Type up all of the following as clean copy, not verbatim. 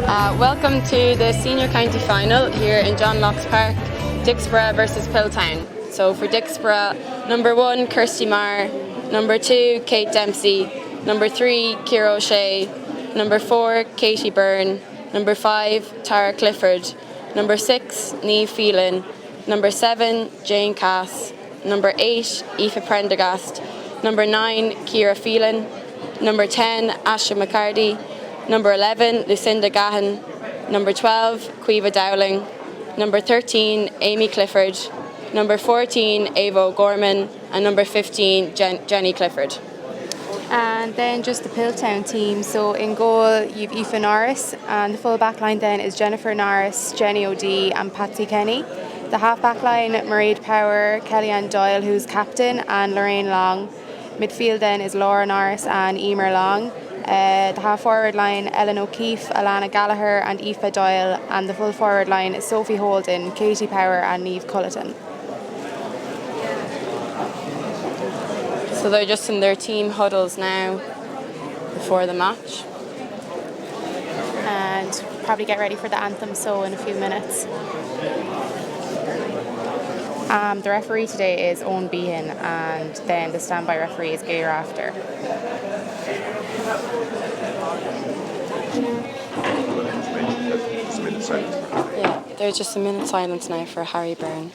Welcome to the senior county final here in John Locke's Park, Dicksboro versus Piltown. So for Dicksboro, number 1 Kirsty Marr, number 2 Kate Dempsey, number 3 Ciara O'Shea, number 4 Katie Byrne, number 5 Tara Clifford, number 6 Niamh Phelan, number 7 Jane Cass, number 8 Aoife Prendergast, number 9 Ciara Phelan, number 10 Asha McCarty, number 11 Lucinda Gahan, number 12 Caoimhe Dowling, number 13 Amy Clifford, number 14 Ava O'Gorman, and number 15 Jenny Clifford. And then just the Piltown team. So in goal you've Aoife Norris, and the full back line then is Jennifer Norris, Jenny O'Dea and Patsy Kenny. The half back line, Mairead Power, Kellyanne Doyle who's captain, and Lorraine Long. Midfield then is Laura Norris and Emer Long. The half forward line, Ellen O'Keefe, Alana Gallagher and Aoife Doyle, and the full forward line is Sophie Holden, Katie Power and Niamh Culleton. So they're just in their team huddles now before the match. And probably get ready for the anthem so in a few minutes. The referee today is Owen Behan, and then the standby referee is Gail Rafter. Yeah, there's just a minute silence now for Harry Byrne.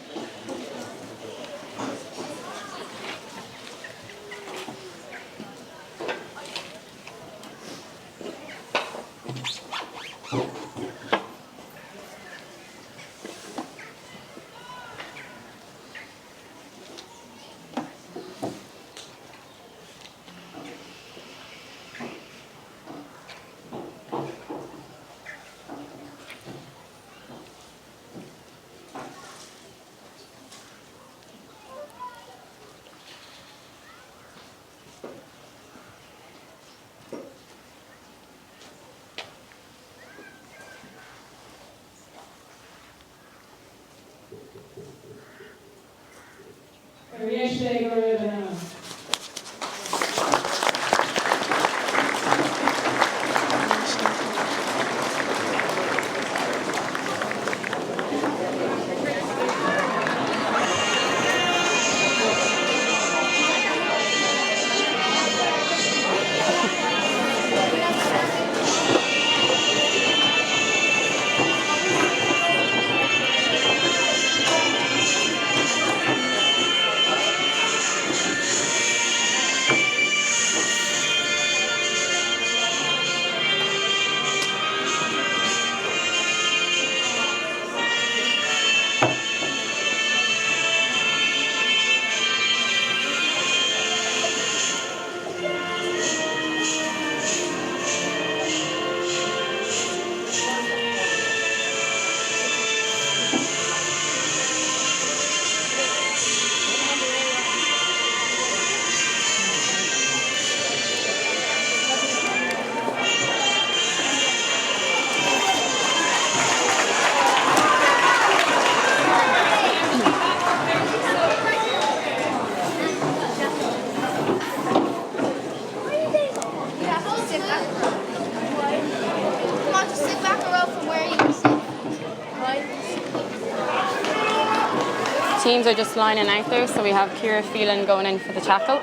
Teams are just lining out there, so we have Ciara Phelan going in for the tackle.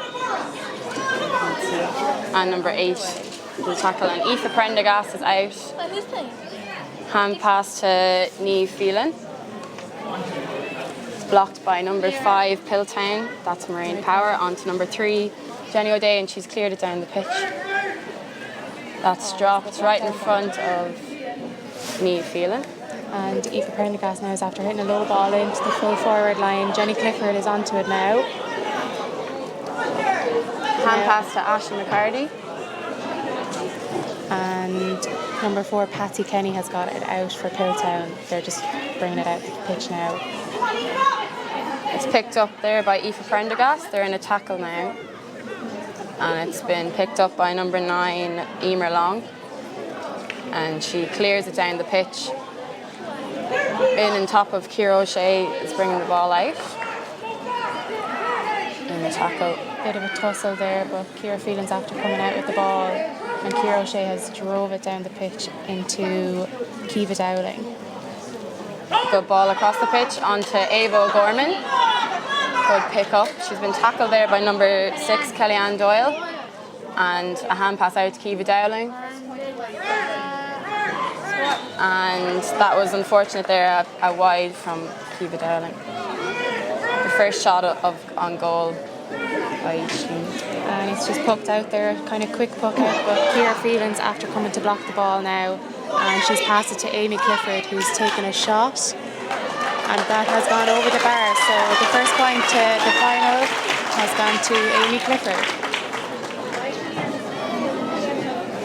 And number 8 will tackle, and Aoife Prendergast is out. Who's playing? Hand pass to Niamh Phelan. It's blocked by number 5 Piltown, that's Mairead Power, on to number 3 Jenny O'Dea, and she's cleared it down the pitch. That's dropped right in front of Niamh Phelan. And Aoife Prendergast now is after hitting a low ball into the full forward line. Jenny Clifford is onto it now. Hand pass to Asha McCarty. And number 4 Patsy Kenny has got it out for Piltown. They're just bringing it out the pitch now. It's picked up there by Aoife Prendergast. They're in a tackle now. And it's been picked up by number 9 Emer Long. And she clears it down the pitch. In on top of Ciara O'Shea is bringing the ball out. In the tackle. Bit of a tussle there, but Ciara Phelan's after coming out with the ball. And Ciara O'Shea has drove it down the pitch into Kiva Dowling. Good ball across the pitch onto Ava O'Gorman. Good pick up. She's been tackled there by number 6, Kellyanne Doyle. And a hand pass out to Kiva Dowling. And that was unfortunate there, a wide from Kiva Dowling. The first shot on goal by each team. And it's just poked out there, kind of quick poke out, but Ciara Phelan's after coming to block the ball now, and she's passed it to Amy Clifford, who's taken a shot, and that has gone over the bar. So the first point to the final has gone to Amy Clifford.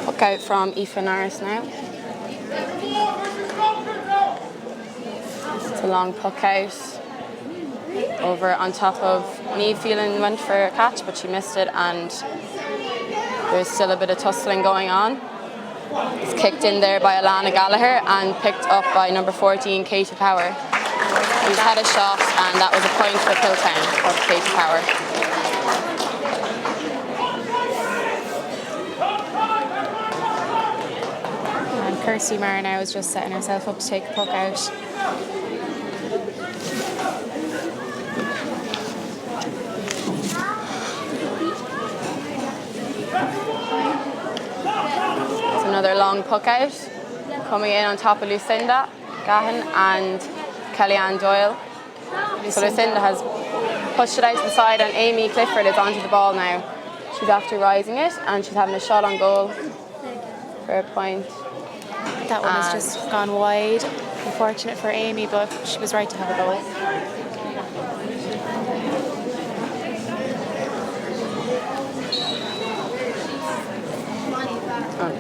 Puck out from Aoife Norris now. It's a long puck out. Over on top of Niamh Phelan went for a catch, but she missed it, and there's still a bit of tussling going on. It's kicked in there by Alana Gallagher and picked up by number 14, Katie Power, who's had a shot, and that was a point for Piltown of Katie Power. And Kirsty Marr now is just setting herself up to take the puck out. Another long puck out, coming in on top of Lucinda Gahan and Kellyanne Doyle. So Lucinda has pushed it out to the side, and Amy Clifford is onto the ball now. She's after rising it, and she's having a shot on goal for a point. That one has just gone wide. Unfortunate for Amy, but she was right to have a goal.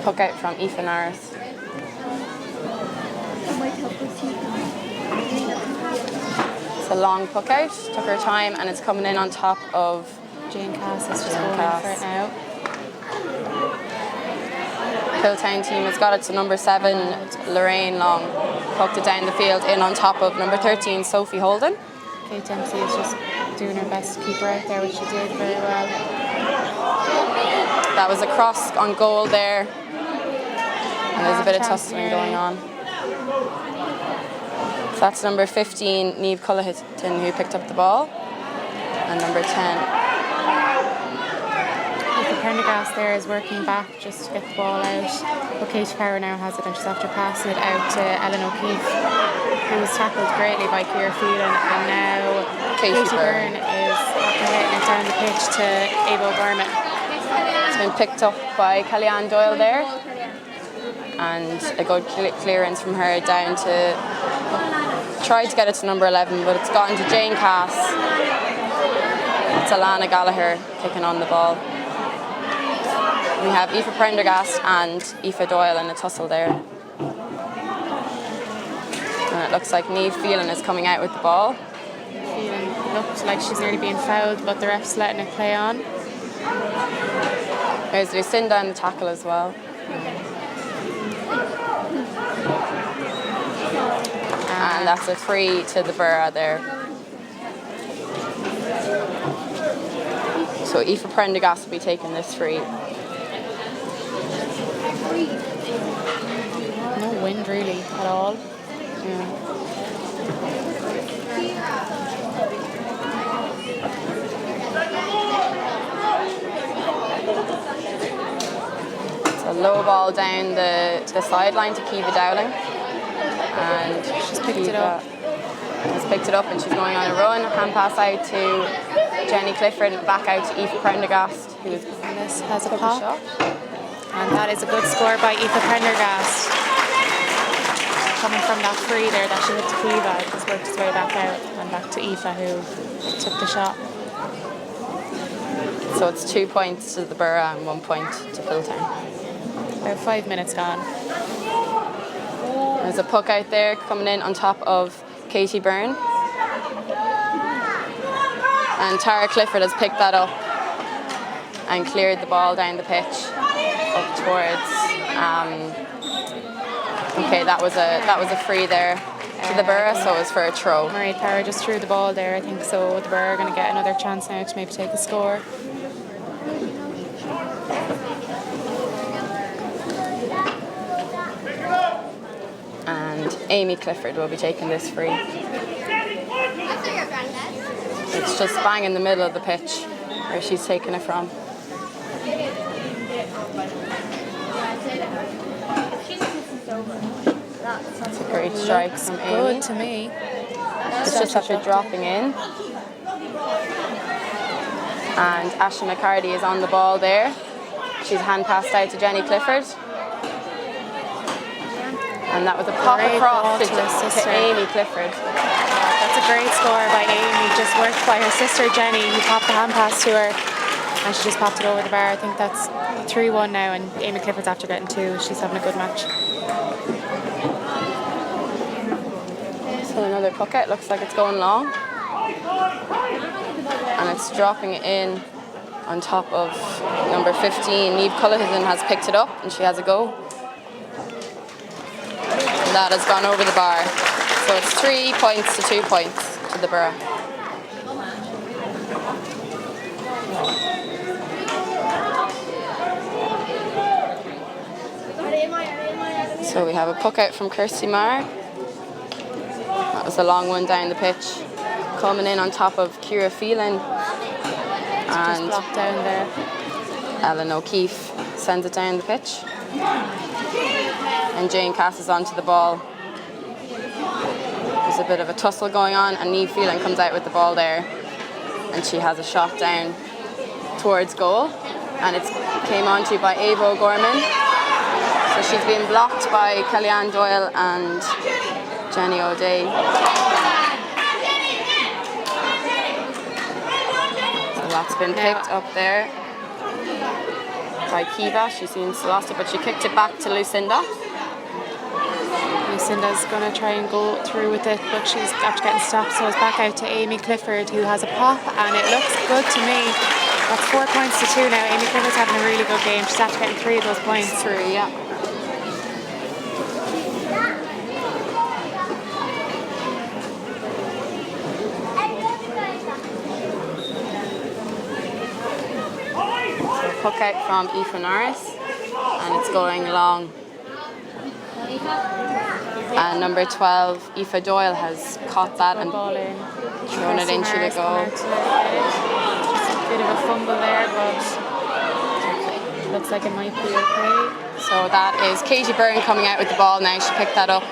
Puck out from Aoife Norris. It's a long puck out, took her time, and it's coming in on top of Jane Cass is just going in for it now. Piltown team has got it to number 7, Lorraine Long. Poked it down the field in on top of number 13, Sophie Holden. Kate Dempsey is just doing her best to keep her out there, which she did very well. That was a cross on goal there. And there's a bit of tussling going on. So that's number 15, Niamh Cullihan, who picked up the ball. And number 10. Aoife Prendergast there is working back just to get the ball out. But Katie Power now has it, and she's after passing it out to Ellen O'Keefe, who was tackled greatly by Ciara Phelan. And now Katie Byrne is after hitting it down the pitch to Ava O'Gorman. It's been picked up by Kellyanne Doyle there. And a good clearance from her down to try to get it to number 11, but it's gotten to Jane Cass. It's Alana Gallagher kicking on the ball. We have Aoife Prendergast and Aoife Doyle in a tussle there. And it looks like Niamh Phelan is coming out with the ball. Phelan looked like she's nearly being fouled, but the ref's letting it play on. There's Lucinda in the tackle as well. And that's a free to the Borough there. So Aoife Prendergast will be taking this free. No wind really at all. Yeah. It's a low ball down the sideline to Kiva Dowling. And she's picked it up. Has picked it up, and she's going on a run. Hand pass out to Jenny Clifford, back out to Aoife Prendergast, who's has a pop. Shot. And that is a good score by Aoife Prendergast. Coming from that free there that she hit to Kiva, it just worked its way back out and back to Aoife, who took the shot. So it's 2 points to the Borough and 1 point to Piltown. About 5 minutes gone. There's a puck out there coming in on top of Katie Byrne. And Tara Clifford has picked that up and cleared the ball down the pitch up towards. Okay, that was a free there to the Borough, so it was for a throw. Mairead Power just threw the ball there, I think, so the Borough are going to get another chance now to maybe take a score. Amy Clifford will be taking this free. It's just bang in the middle of the pitch where she's taking it from. That's a great strike from Amy. Good to me. It's just after dropping in. And Ashley McCarty is on the ball there. She's hand passed out to Jenny Clifford. And that was a pop across to Amy Clifford. That's a great score by Amy, just worked by her sister Jenny, who popped the hand pass to her, and she just popped it over the bar. I think that's 3-1 now, and Amy Clifford's after getting 2. She's having a good match. So another puck out, looks like it's going long. And it's dropping in on top of number 15. Niamh Cullihan has picked it up, and she has a go. And that has gone over the bar. So it's 3 points to 2 points to the Borough. So we have a puck out from Kirsty Marr. That was a long one down the pitch. Coming in on top of Ciara Phelan. And just blocked down there. Ellen O'Keefe sends it down the pitch. And Jane Cass is onto the ball. There's a bit of a tussle going on, and Niamh Phelan comes out with the ball there, and she has a shot down towards goal, and it's came onto by Ava O'Gorman. So she's been blocked by Kellyanne Doyle and Jenny O'Day. So that's been picked up there by Kiva. She seems to lost it, but she kicked it back to Lucinda. Lucinda's going to try and go through with it, but she's after getting stopped, so it's back out to Amy Clifford, who has a pop, and it looks good to me. That's 4 points to 2 now. Amy Clifford's having a really good game. She's after getting 3 of those points. 3, yeah. So puck out from Aoife Norris, and it's going long. And number 12, Aoife Doyle, has caught that and thrown it into the goal. Just a bit of a fumble there, but looks like it might be okay. So that is Katie Byrne coming out with the ball now. She picked that up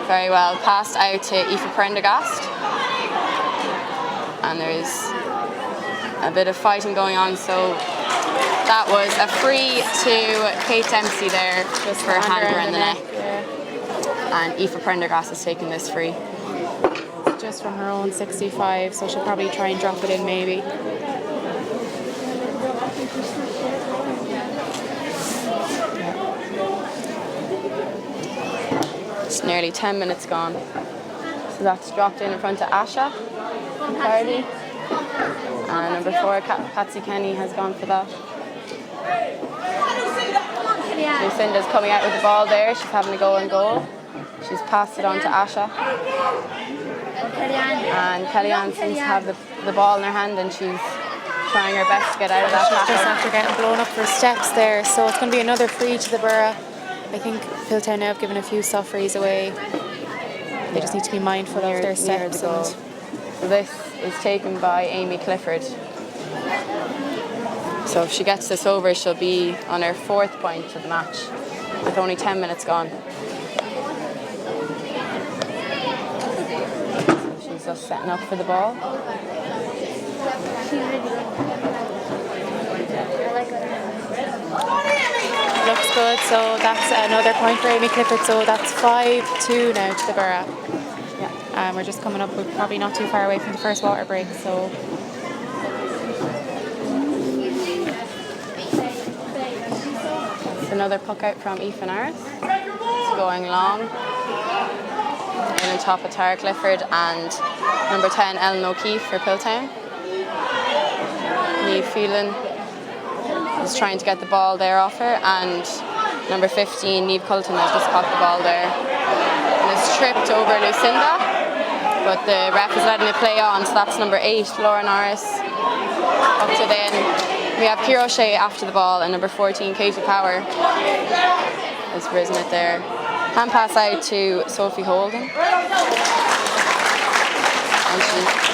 very well. Passed out to Aoife Prendergast. And there's a bit of fighting going on, so that was a free to Kate Dempsey there, just for a hand around the neck. And Aoife Prendergast is taking this free. Just from her own 65, so she'll probably try and drop it in maybe. It's nearly 10 minutes gone. So that's dropped in front of Asha McCarty. And number 4, Patsy Kenny, has gone for that. Lucinda's coming out with the ball there. She's having a go on goal. She's passed it on to Asha. And Kellyanne seems to have the ball in her hand, and she's trying her best to get out of that. She's just after getting blown up for steps there, so it's going to be another free to the Borough. I think Piltown now have given a few soft frees away. They just need to be mindful of their steps. So this is taken by Amy Clifford. So if she gets this over, she'll be on her 4th point of the match with only 10 minutes gone. So she's just setting up for the ball. Looks good, so that's another point for Amy Clifford, so that's 5-2 now to the Borough. Yeah. We're just coming up, we're probably not too far away from the first water break, so Another puck out from Aoife Norris. It's going long. In on top of Tara Clifford and number 10, Ellen O'Keefe for Piltown. Niamh Phelan is trying to get the ball there off her, and number 15, Niamh Cullihan, has just caught the ball there. And it's tripped over Lucinda, but the ref is letting it play on, so that's number 8, Laura Norris. Tucked it in. We have Ciara O'Shea after the ball, and number 14, Katie Power, has risen it there. Hand pass out to Sophie Holden. And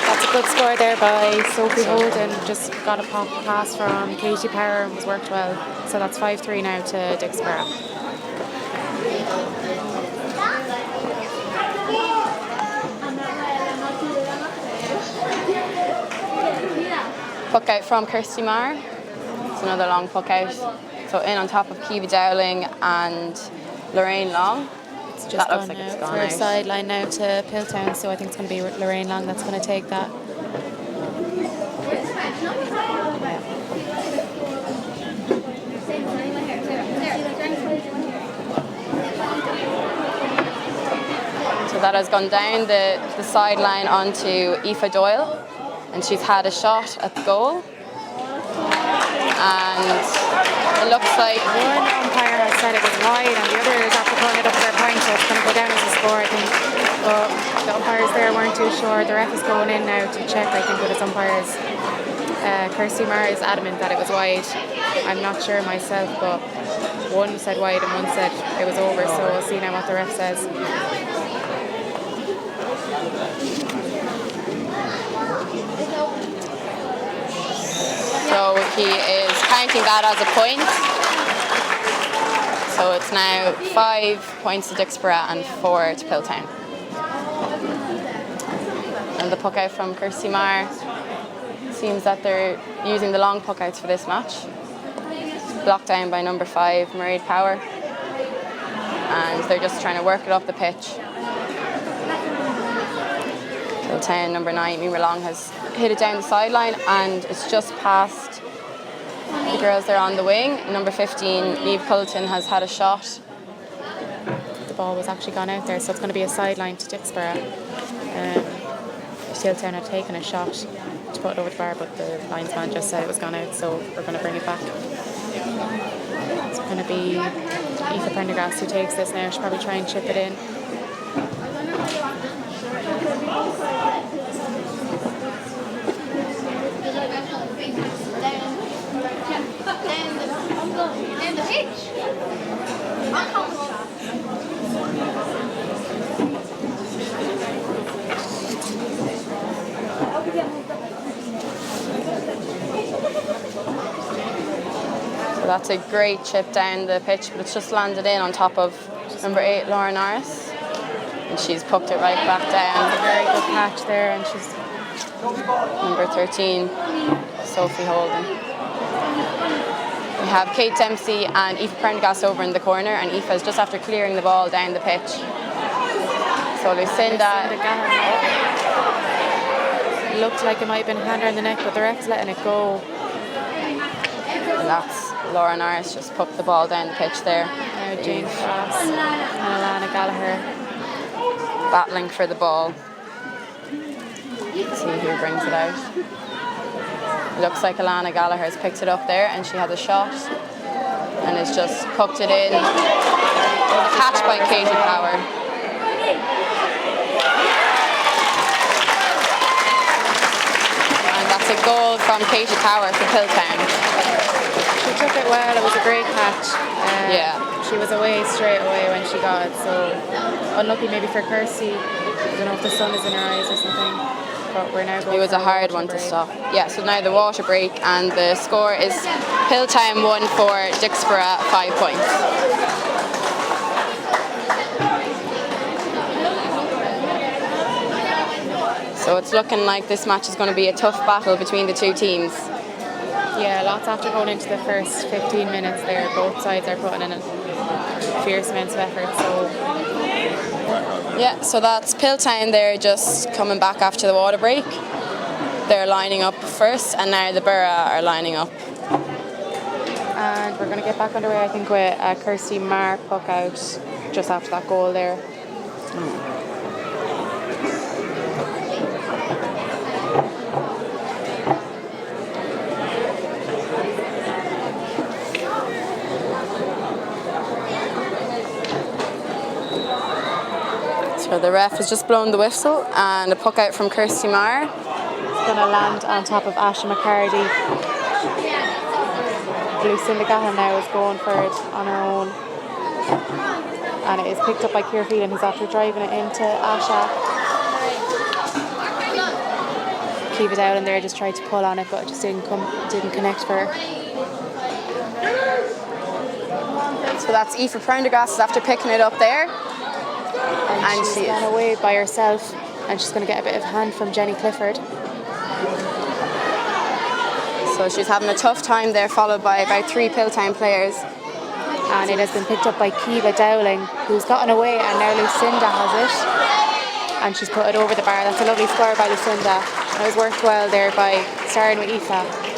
That's a good score there by Sophie Holden. Just got a pop pass from Katie Power and was worked well. So that's 5-3 now to Dicksboro. puck out from Kirsty Marr. It's another long puck out. So in on top of Kiva Dowling and Lorraine Long. It's just that looks like it's gone for a out. sideline now to Piltown, so I think it's going to be Lorraine Long that's going to take that. So that has gone down the sideline onto Aoife Doyle, and she's had a shot at the goal. And it looks like one umpire has said it was wide and the other is after pulling it up for a point, so it's going to go down as a score, I think. But the umpires there weren't too sure. The ref is going in now to check, I think, with his umpires. Kirsty Marr is adamant that it was wide. I'm not sure myself, but one said wide and one said it was over, so we'll see now what the ref says. so he is counting that as a point. So it's now 5 points to Dicksboro and 4 to Piltown. And the puck out from Kirsty Marr. Seems that they're using the long puck outs for this match. Blocked down by number 5, Mairead Power. And they're just trying to work it up the pitch. Piltown, number 9, Mima Long, has hit it down the sideline and it's just past the girls there on the wing. Number 15, Niamh Culleton, has had a shot. The ball was actually gone out there, so it's going to be a sideline to Dicksboro. Piltown had taken a shot to put it over the bar, but the linesman just said it was gone out, so we're going to bring it back. It's going to be Aoife Prendergast who takes this now. She'll probably try and chip it in. Down the pitch. So that's a great chip down the pitch, but it's just landed in on top of number 8, Laura Norris. And she's poked it right back down. A very good catch there, and she's Number 13, Sophie Holden. We have Kate Dempsey and Aoife Prendergast over in the corner, and Aoife is just after clearing the ball down the pitch. So Lucinda looked like it might have been a hand around the neck, but the ref's letting it go. And that's Laura Norris just poked the ball down the pitch there. Now Jane Cross and Alana Gallagher battling for the ball. Let's see who brings it out. It looks like Alana Gallagher has picked it up there and she had a shot and has just poked it in. Catch by Katie Power. And that's a goal from Katie Power for Piltown. She took it well, it was a great catch. Yeah. She was away straight away when she got it, so unlucky maybe for Kirsty. I don't know if the sun is in her eyes or something, but we're now going It was for a hard water one break. to stop. Yeah, so now the water break and the score is Piltown 1 for Dicksboro 5 points. So it's looking like this match is going to be a tough battle between the two teams. Yeah, lots after going into the first 15 minutes there. Both sides are putting in a fierce amount of effort. So Yeah, so that's Piltown. They're just coming back after the water break. They're lining up first, and now the Borough are lining up. and we're going to get back underway, I think, with Kirsty Marr puck out just after that goal there. So the ref has just blown the whistle and a puck out from Kirsty Marr. It's going to land on top of Asha McCarty. Lucinda Gahan now is going for it on her own. and it is picked up by Ciara Phelan, who's after driving it into Asha. Kiva Dowling there just tried to pull on it, but it just didn't connect for her. So that's Aoife Prendergast after picking it up there. And she's gone away by herself, and she's going to get a bit of hand from Jenny Clifford. So she's having a tough time there, followed by about 3 Piltown players. And it has been picked up by Kiva Dowling, who's gotten away, and now Lucinda has it. And she's put it over the bar. That's a lovely score by Lucinda. It was worked well there by starting with Aoife.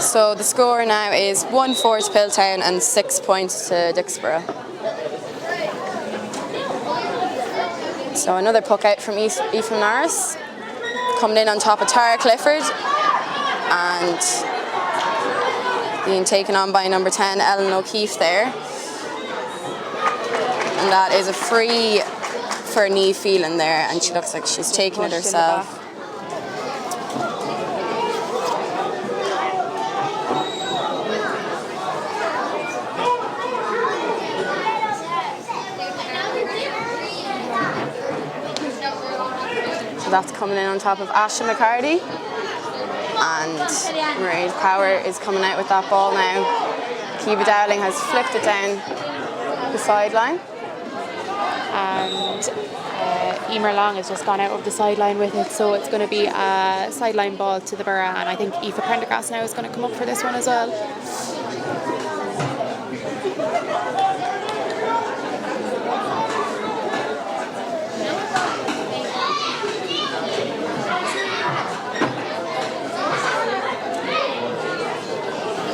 So the score now is 1-4 to Piltown and 6 points to Dicksboro. So another puck out from Aoife Norris, coming in on top of Tara Clifford, and being taken on by number 10, Ellen O'Keefe there. And that is a free for Niamh Phelan there, and she looks like she's taking it herself. So that's coming in on top of Asha McCarty. And Mairead Power is coming out with that ball now. Kiva Dowling has flicked it down the sideline. And Emer Long has just gone out of the sideline with it, so it's going to be a sideline ball to the borough, and I think Aoife Prendergast now is going to come up for this one as well.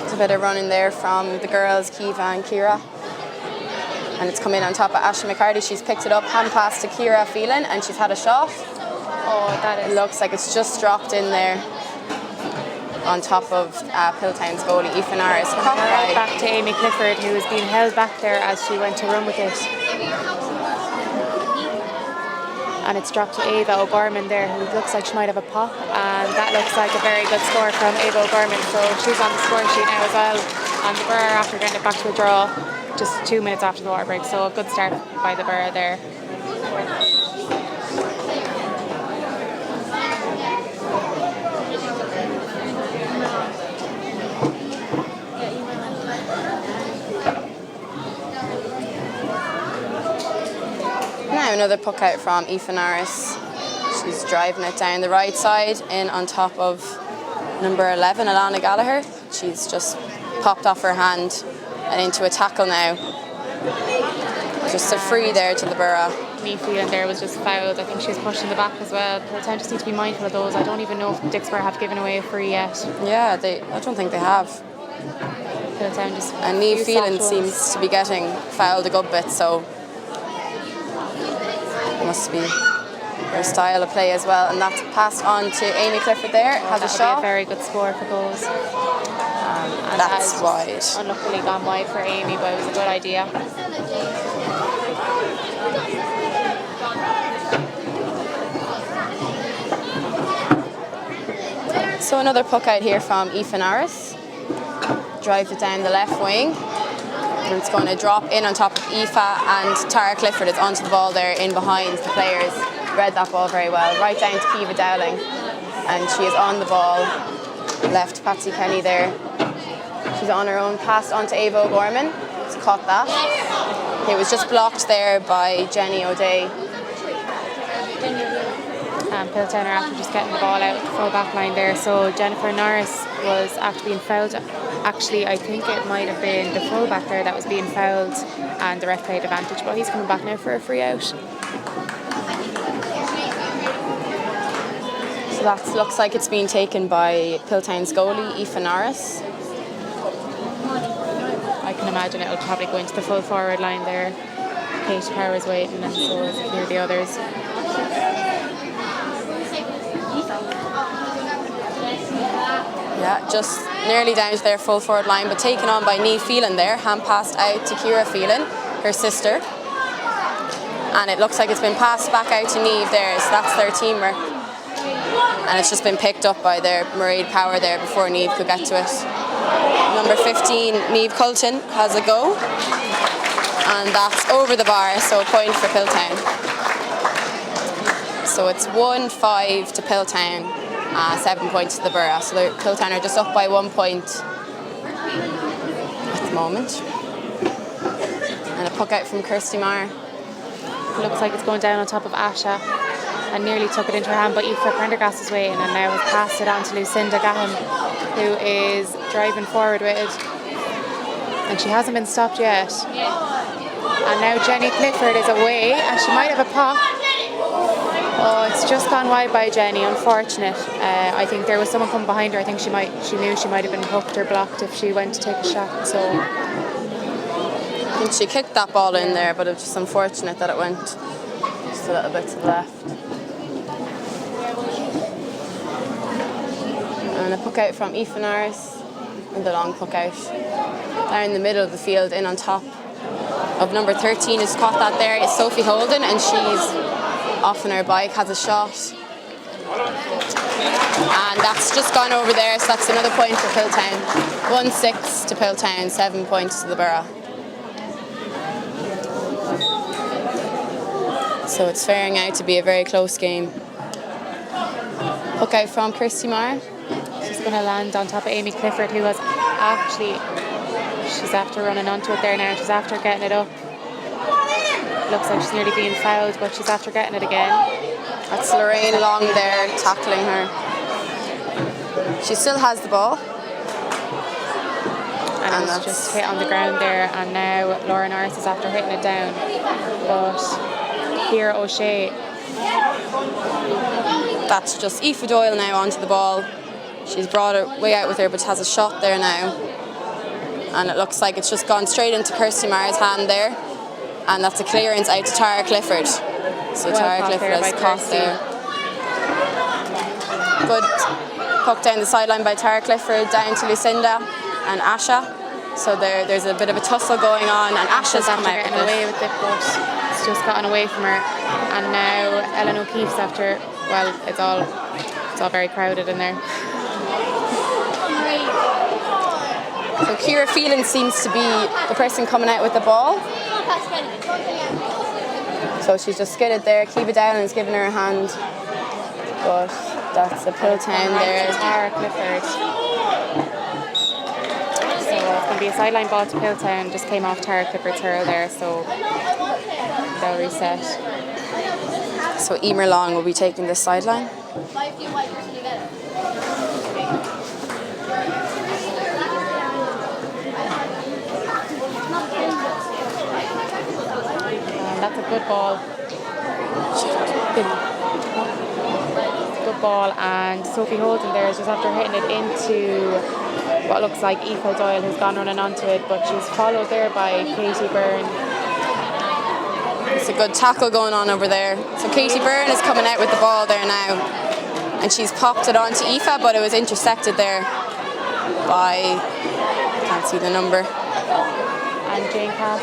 A bit of running there from the girls, Kiva and Ciara. And it's come in on top of Asha McCarty. She's picked it up, hand pass to Ciara Phelan, and she's had a shot. Oh, that is... It looks like it's just dropped in there on top of Piltown's goalie, Aoife Norris. Right back to Amy Clifford, who was being held back there as she went to run with it. And it's dropped to Ava O'Gorman there, who looks like she might have a pop, and that looks like a very good score from Ava O'Gorman, so she's on the score sheet now as well, and the Borough after getting it back to a draw just 2 minutes after the water break, so a good start by the Borough there. Now another puck out from Aoife Norris. She's driving it down the right side in on top of number 11, Alana Gallagher. She's just popped off her hand and into a tackle now. Just a free there to the Borough. Niamh Phelan there was just fouled. I think she was pushed in the back as well. Piltown just need to be mindful of those. I don't even know if Dicksboro have given away a free yet. Yeah, I don't think they have. Piltown just... And Niamh Phelan seems to be getting fouled a good bit, so must be their style of play as well. And that's passed on to Amy Clifford there. Has a shot. Be a very good score for goals. And that's wide. Unluckily gone wide for Amy, but it was a good idea. So another puck out here from Aoife Norris. Drives it down the left wing. And it's going to drop in on top of Aoife, and Tara Clifford is onto the ball there in behind the players. Read that ball very well. Right down to Kiva Dowling. And she is on the ball. Left Patsy Kenny there. She's on her own, passed on to Ava O'Gorman. She's caught that. It was just blocked there by Jenny O'Day. And Piltown are after just getting the ball out the full back line there. So Jennifer Norris was after being fouled. Actually, I think it might have been the full back there that was being fouled, and the ref played advantage, but he's coming back now for a free out. So that looks like it's been taken by Piltown's goalie, Aoife Norris. I can imagine it'll probably go into the full forward line there. Kate Power's waiting, and so is a few of the others. Yeah, just nearly down to their full forward line, but taken on by Niamh Phelan there. Hand passed out to Ciara Phelan, her sister. And it looks like it's been passed back out to Niamh there, so that's their teamwork. And it's just been picked up by their Mairead Power there before Niamh could get to it. Number 15, Niamh Colton, has a go. And that's over the bar, so a point for Piltown. So it's 1-5 to Piltown, 7 points to the Borough. So Piltown are just up by 1 point at the moment. And a puck out from Kirsty Marr. Looks like it's going down on top of Asha, and nearly took it into her hand, but Aoife Prendergast is waiting and now has passed it on to Lucinda Gahan, who is driving forward with it. And she hasn't been stopped yet. And now Jenny Clifford is away, and she might have a pop. Oh, it's just gone wide by Jenny, unfortunate. I think there was someone coming behind her. I think she knew she might have been hooked or blocked if she went to take a shot. So I think she kicked that ball in there, but it was just unfortunate that it went just a little bit to the left. And a puck out from Aoife Norris, and the long puck out. There in the middle of the field, in on top of number 13, who's caught that there is Sophie Holden, and she's off on her bike, has a shot. And that's just gone over there, so that's another point for Piltown. 1-6 to Piltown, 7 points to the Borough. So it's faring out to be a very close game. Puck out from Kirsty Marr. she's going to land on top of Amy Clifford, who was actually, she's after running onto it there now. She's after getting it up. Looks like she's nearly being fouled, but she's after getting it again. That's Lorraine Long there tackling her. She still has the ball. And it's just hit on the ground there, and now Laura Norris is after hitting it down. But Ciara O'Shea. That's just Aoife Doyle now onto the ball. She's brought her way out with her, but has a shot there now. And it looks like it's just gone straight into Kirsty Marr's hand there. And that's a clearance out to Tara Clifford. So Well Tara caught Clifford there has by caught Kirsty. there. Good puck down the sideline by Tara Clifford, down to Lucinda and Asha. So there's a bit of a tussle going on, and Asha's come out getting away with it, but it's just gotten away from her. And now Ellen O'Keefe's after. Well, it's all very crowded in there. So Ciara Phelan seems to be the person coming out with the ball. So she's just skidded there. Kiva Dowland's giving her a hand, but that's a Piltown there. Tara Clifford. So it's going to be a sideline ball to Piltown. Just came off Tara Clifford's hurl there, so they'll reset. So Emer Long will be taking this sideline. And that's a good ball. Good ball, and Sophie Holden there is just after hitting it into what looks like Aoife Doyle, who's gone running onto it, but she's followed there by Katie Byrne. It's a good tackle going on over there. So Katie Byrne is coming out with the ball there now, and she's popped it onto Aoife, but it was intercepted there by, I can't see the number. And Jane Cass.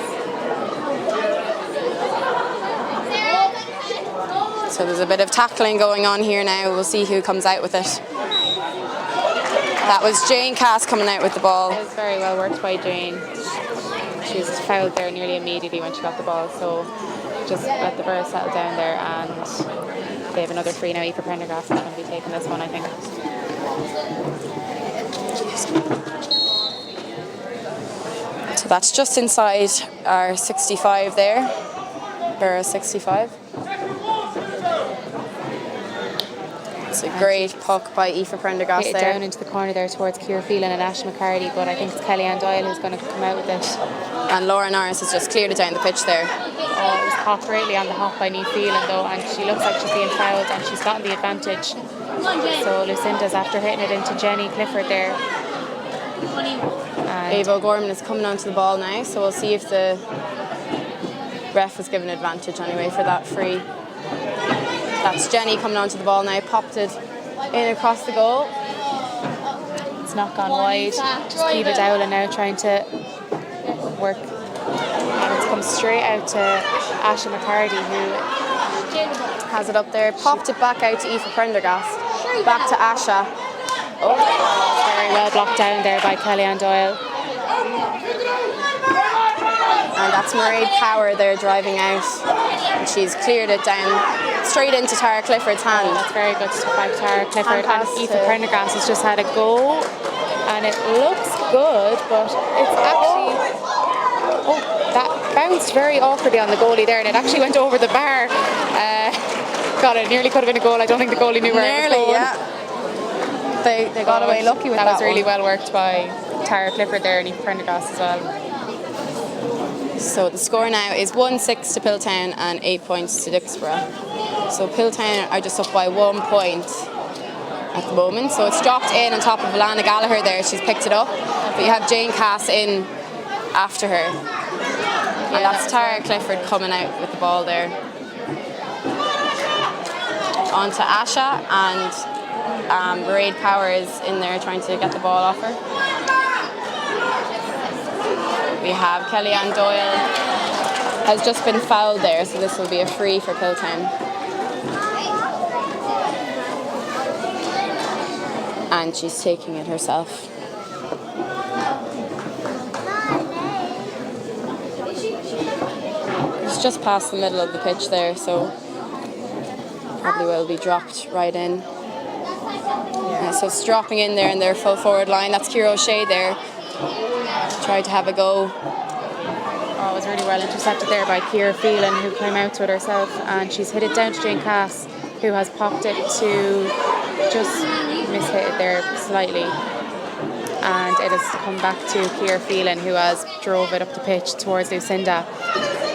So there's a bit of tackling going on here now. We'll see who comes out with it. That was Jane Cass coming out with the ball. It was very well worked by Jane. She was fouled there nearly immediately when she got the ball, so just let the Borough settle down there, and they have another free now. Aoife Prendergast is going to be taking this one, I think. So that's just inside our 65 there. Borough 65. It's a great puck by Aoife Prendergast Hit it there. down into the corner there towards Ciara Phelan and Ash McCarty, but I think it's Kellyanne Doyle who's going to come out with it. And Laura Norris has just cleared it down the pitch there. Oh, it was caught greatly on the hop by Niamh Phelan though, and she looks like she's being fouled, and she's gotten the advantage. So Lucinda's after hitting it into Jenny Clifford there. And Ava O'Gorman is coming onto the ball now, so we'll see if the ref was given advantage anyway for that free. That's Jenny coming onto the ball now, popped it in across the goal. it's not gone wide. Just Kiva Dowland now trying to work. And it's come straight out to Asha McCarty, who Has it up there, popped it back out to Aoife Prendergast. Back to Asha. Oh, very well blocked down there by Kellyanne Doyle. And that's Mairead Power there driving out. And she's cleared it down straight into Tara Clifford's hand. That's very good by Tara Clifford. Hand And pass Aoife to- Prendergast has just had a go, and it looks good, but it's actually... Oh, that bounced very awkwardly on the goalie there, and it actually went over the bar. God, it nearly could have been a goal. I don't think the goalie knew where it was Nearly, going. yeah. They got away lucky with that. That was really one. well worked by Tara Clifford there and Aoife Prendergast as well. So the score now is 1-6 to Piltown and 8 points to Dicksboro. So Piltown are just up by 1 point at the moment. So it's dropped in on top of Alana Gallagher there. She's picked it up. But you have Jane Cass in after her. And that's Tara Clifford coming out with the ball there. On to Asha, and Mairead Power is in there trying to get the ball off her. We have Kellyanne Doyle has just been fouled there, so this will be a free for Piltown. And she's taking it herself. It's just past the middle of the pitch there, so probably will be dropped right in. Yeah, so it's dropping in there in their full forward line. That's Ciara O'Shea there. Tried to have a go. Oh, it was really well intercepted there by Ciara Phelan, who came out to it herself, and she's hit it down to Jane Cass, who has popped it to just mishit it there slightly. And it has come back to Ciara Phelan, who has drove it up the pitch towards Lucinda.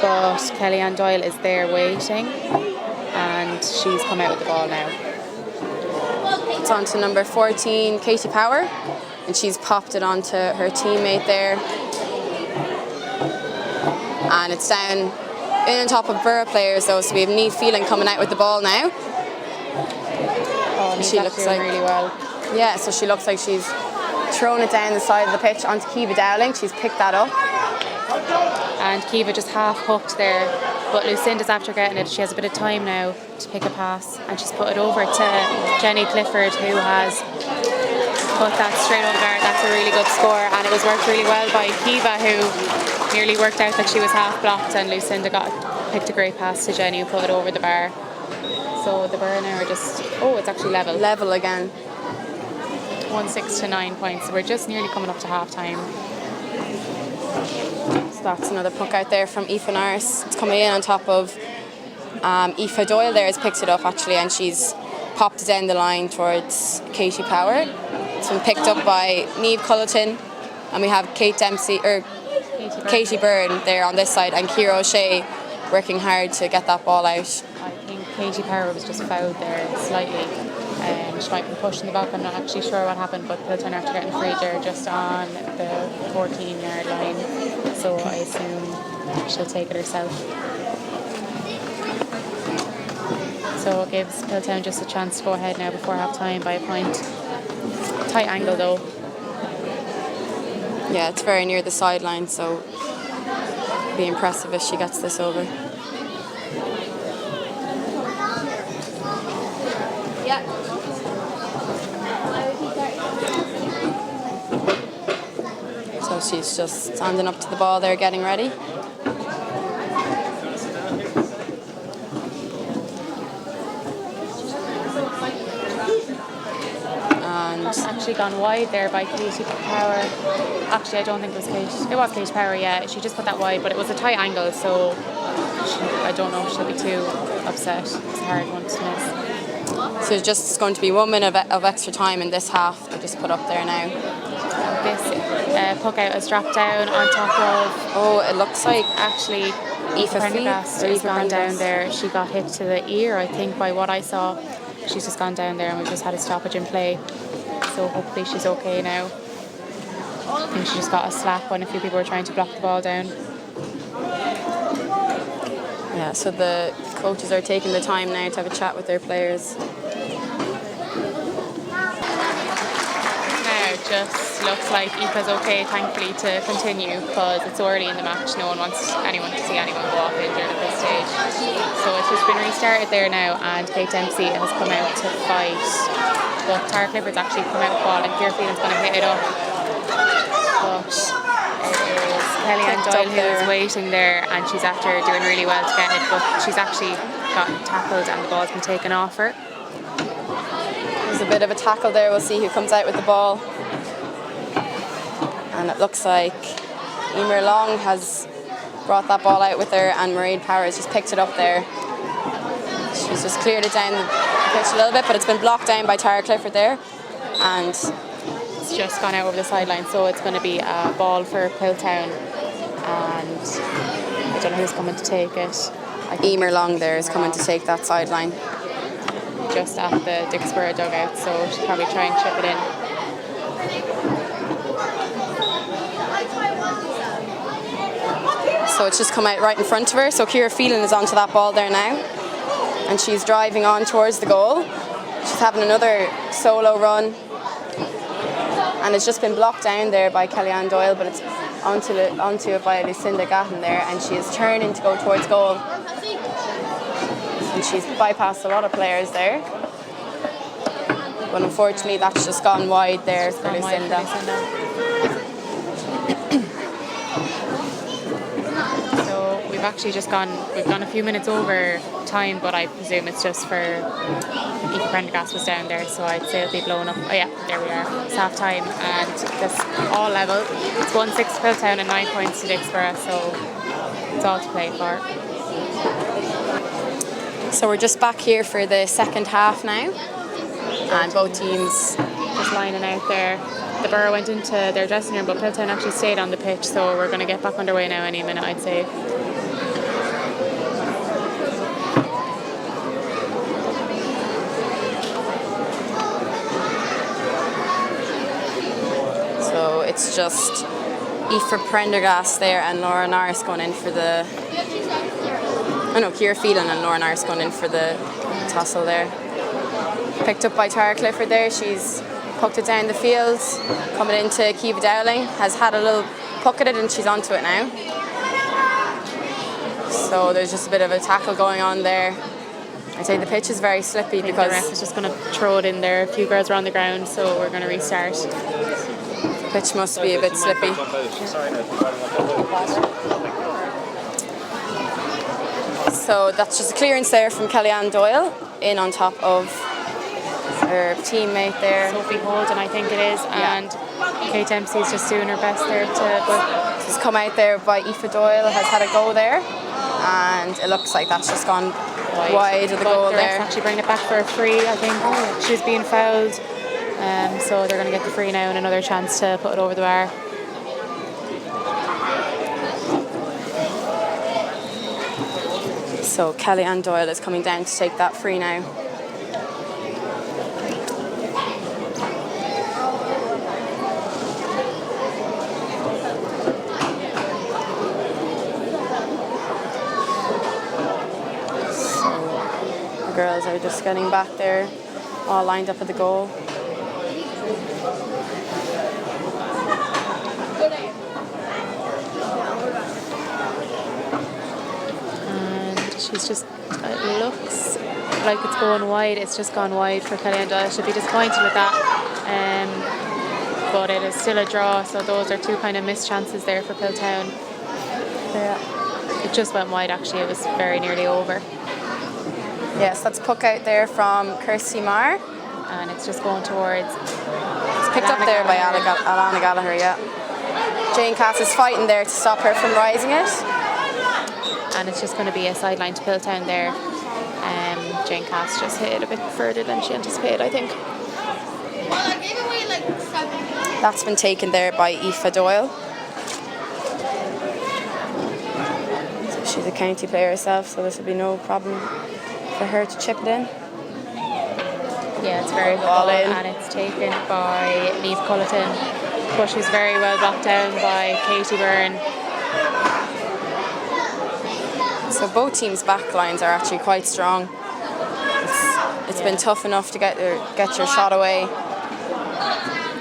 But Kellyanne Doyle is there waiting, and she's come out with the ball now. It's on to number 14, Katie Power, and she's popped it onto her teammate there. And it's down in on top of Borough players though, so we have Niamh Phelan coming out with the ball now. Oh, She looks like really well. Yeah, so she looks like she's thrown it down the side of the pitch onto Kiva Dowling. She's picked that up. And Kiva just half hooked there, but Lucinda's after getting it. She has a bit of time now to pick a pass, and she's put it over to Jenny Clifford, who has put that straight over there. That's a really good score, and it was worked really well by Kiva, who nearly worked out that she was half blocked, and Lucinda picked a great pass to Jenny, who put it over the bar. So the bar now are just, it's actually level. Level again. 1-6 to 9 points. So we're just nearly coming up to half time. So that's another puck out there from Aoife Norris. It's coming in on top of Aoife Doyle there has picked it up actually, and she's popped it down the line towards Katie Power. It's been picked up by Niamh Culleton, and we have Katie Byrne there on this side, and Ciara O'Shea working hard to get that ball out. I think Katie Power was just fouled there slightly. She might be pushing the back. I'm not actually sure what happened, but Piltown after getting free there just on the 14-yard line. So I assume she'll take it herself. So it gives Piltown just a chance to go ahead now before half time by a point. Tight angle though. Yeah, it's very near the sideline, so it'll be impressive if she gets this over. Yeah. So she's just standing up to the ball there, getting ready. And That's actually gone wide there by Katie Power. Actually, I don't think it was Katie. It was Katie Power, yeah. She just put that wide, but it was a tight angle, so I don't know if she'll be too upset. It's a hard one to miss. so it's just going to be 1 minute of extra time in this half. They just put up there now. This puck out has dropped down on top of... Oh, it looks like Actually, Aoife Prendergast has Aoife gone down Prendergast. there. She got hit to the ear, I think, by what I saw. She's just gone down there, and we've just had a stoppage in play. So hopefully she's okay now. I think she just got a slap when a few people were trying to block the ball down. Yeah, so the coaches are taking the time now to have a chat with their players. Now, just looks like Aoife's okay, thankfully, to continue because it's early in the match. No one wants anyone to see anyone go off injured at this stage. So it's just been restarted there now, and Kate Dempsey has come out to fight. But Tara Clifford's actually come out with the ball, and Ciara Phelan's going to hit it up. But it is Kellyanne Doyle who is waiting there, and she's after doing really well to get it, but she's actually gotten tackled and the ball's been taken off her. There's a bit of a tackle there. We'll see who comes out with the ball. And it looks like Emer Long has brought that ball out with her, and Mairead Power has just picked it up there. She's just cleared it down the pitch a little bit, but it's been blocked down by Tara Clifford there. And it's just gone out over the sideline, so it's going to be a ball for Piltown. And I don't know who's coming to take it. Emer Long there is coming to take that sideline. Just at the Dicksboro dugout, so she'll probably try and chip it in. So it's just come out right in front of her. So Ciara Phelan is onto that ball there now, and she's driving on towards the goal. She's having another solo run, and it's just been blocked down there by Kellyanne Doyle, but it's onto it by Lucinda Gatton there, and she is turning to go towards goal. And she's bypassed a lot of players there. But unfortunately, that's just gone wide there for Lucinda. So we've actually we've gone a few minutes over time, but I presume it's just for Aoife Prendergast was down there, so I'd say it'll be blown up. Oh yeah, there we are. It's half time, and this all level. It's 1-6 to Piltown and 9 points to Dicksboro, so it's all to play for. So we're just back here for the second half now, and both teams just lining out there. The Borough went into their dressing room, but Piltown actually stayed on the pitch, so we're going to get back underway now any minute, I'd say. So it's just Aoife Prendergast there and Laura Norris going in for the... Oh no, Ciara Phelan and Laura Norris going in for the tussle there. Picked up by Tara Clifford there. She's poked it down the field. Coming into Kiva Dowling. Has had a little puck at it and she's onto it now. So there's just a bit of a tackle going on there. I'd say the pitch is very slippy because... the ref is just going to throw it in there. A few girls are on the ground, so we're going to restart. The pitch must be a bit slippy. So that's just a clearance there from Kellyanne Doyle in on top of her teammate there. Sophie Holden, I think it is, and Kate Dempsey's just doing her best there to... She's come out there by Aoife Doyle, has had a go there, and it looks like that's just gone wide of the goal there. Actually bringing it back for a free, I think. She was being fouled, so they're going to get the free now and another chance to put it over the bar. So Kellyanne Doyle is coming down to take that free now. So the girls are just getting back there, all lined up at the goal. She's just, it looks like it's going wide. It's just gone wide for Kellyanne Doyle. She'll be disappointed with that. But it is still a draw, so those are two kind of missed chances there for Piltown. Yeah. It just went wide actually, it was very nearly over. Yes, that's puck out there from Kirsty Marr. And it's just going towards... It's picked up there by Alana Gallagher, yeah. Jane Cass is fighting there to stop her from rising it. And it's just going to be a sideline to Piltown there. Jane Cass just hit it a bit further than she anticipated, I think. That's been taken there by Aoife Doyle. So she's a county player herself, so this will be no problem for her to chip it in. Yeah, it's very good ball in, and it's taken by Niamh Culleton, but she's very well blocked down by Katie Byrne. So both teams' backlines are actually quite strong. It's been tough enough to get your shot away.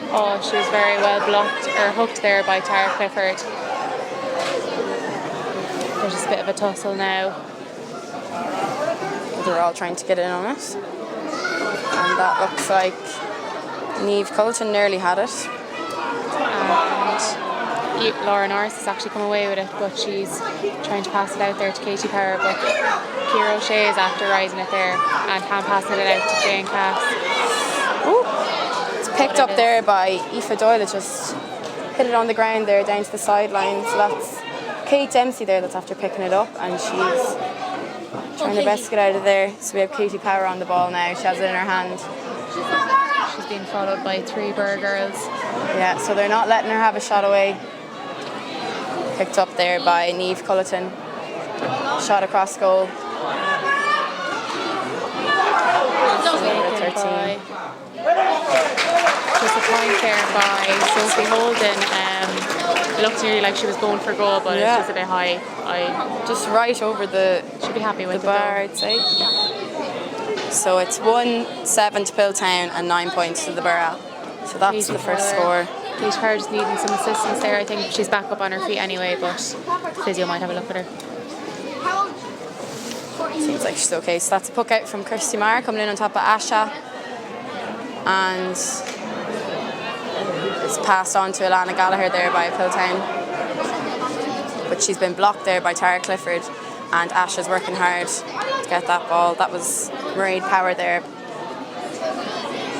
Oh, she was very well blocked or hooked there by Tara Clifford. There's just a bit of a tussle now. They're all trying to get in on it. And that looks like Niamh Culleton nearly had it. And Laura Norris has actually come away with it, but she's trying to pass it out there to Katie Power. But Ciara O'Shea is after rising it there and passing it out to Jane Cass. Ooh. It's picked up there by Aoife Doyle. It just hit it on the ground there down to the sideline. So that's Kate Dempsey there that's after picking it up, and she's trying her best to get out of there. So we have Katie Power on the ball now. She has it in her hand. She's being followed by 3 Burr girls. Yeah, so they're not letting her have a shot away. Picked up there by Niamh Culleton. Shot across goal. Number 13. Just a point there by Sophie Holden. It looked nearly like she was going for goal, but it's just a bit high. Just right over the Should be happy with the bar, I'd say. So it's 1-7 to Piltown and 9 points to the Borough. So that's the first score. Kate Power just needing some assistance there. I think she's back up on her feet anyway, but physio might have a look at her. Seems like she's okay. So that's a puck out from Kirsty Marr coming in on top of Asha. And it's passed on to Alana Gallagher there by Piltown. But she's been blocked there by Tara Clifford, and Asha's working hard to get that ball. That was Mairead Power there.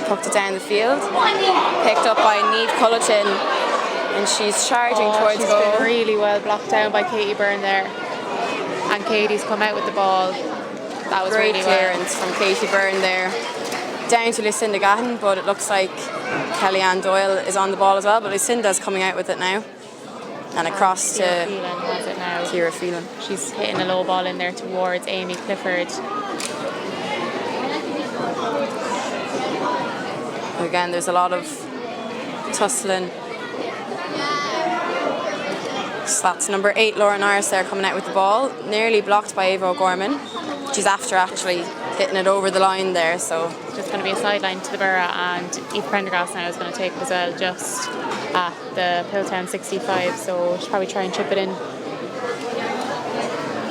Poked it down the field. Picked up by Niamh Culleton, and she's charging towards she's goal. Been really well blocked down by Katie Byrne there. And Katie's come out with the ball. That was Great really clearance from Katie Byrne there. Down to Lucinda Gatton, but it looks like Kellyanne Doyle is on the ball as well, but Lucinda's coming out with it now. And across to Ciara Phelan has it now. Ciara Phelan. She's hitting a low ball in there towards Amy Clifford. Again, there's a lot of tussling. So that's number 8, Laura Norris there coming out with the ball. Nearly blocked by Ava O'Gorman. She's after actually hitting it over the line there, so. It's just going to be a sideline to the Borough, and Aoife Prendergast now is going to take it as well, just at the Piltown 65, so she'll probably try and chip it in.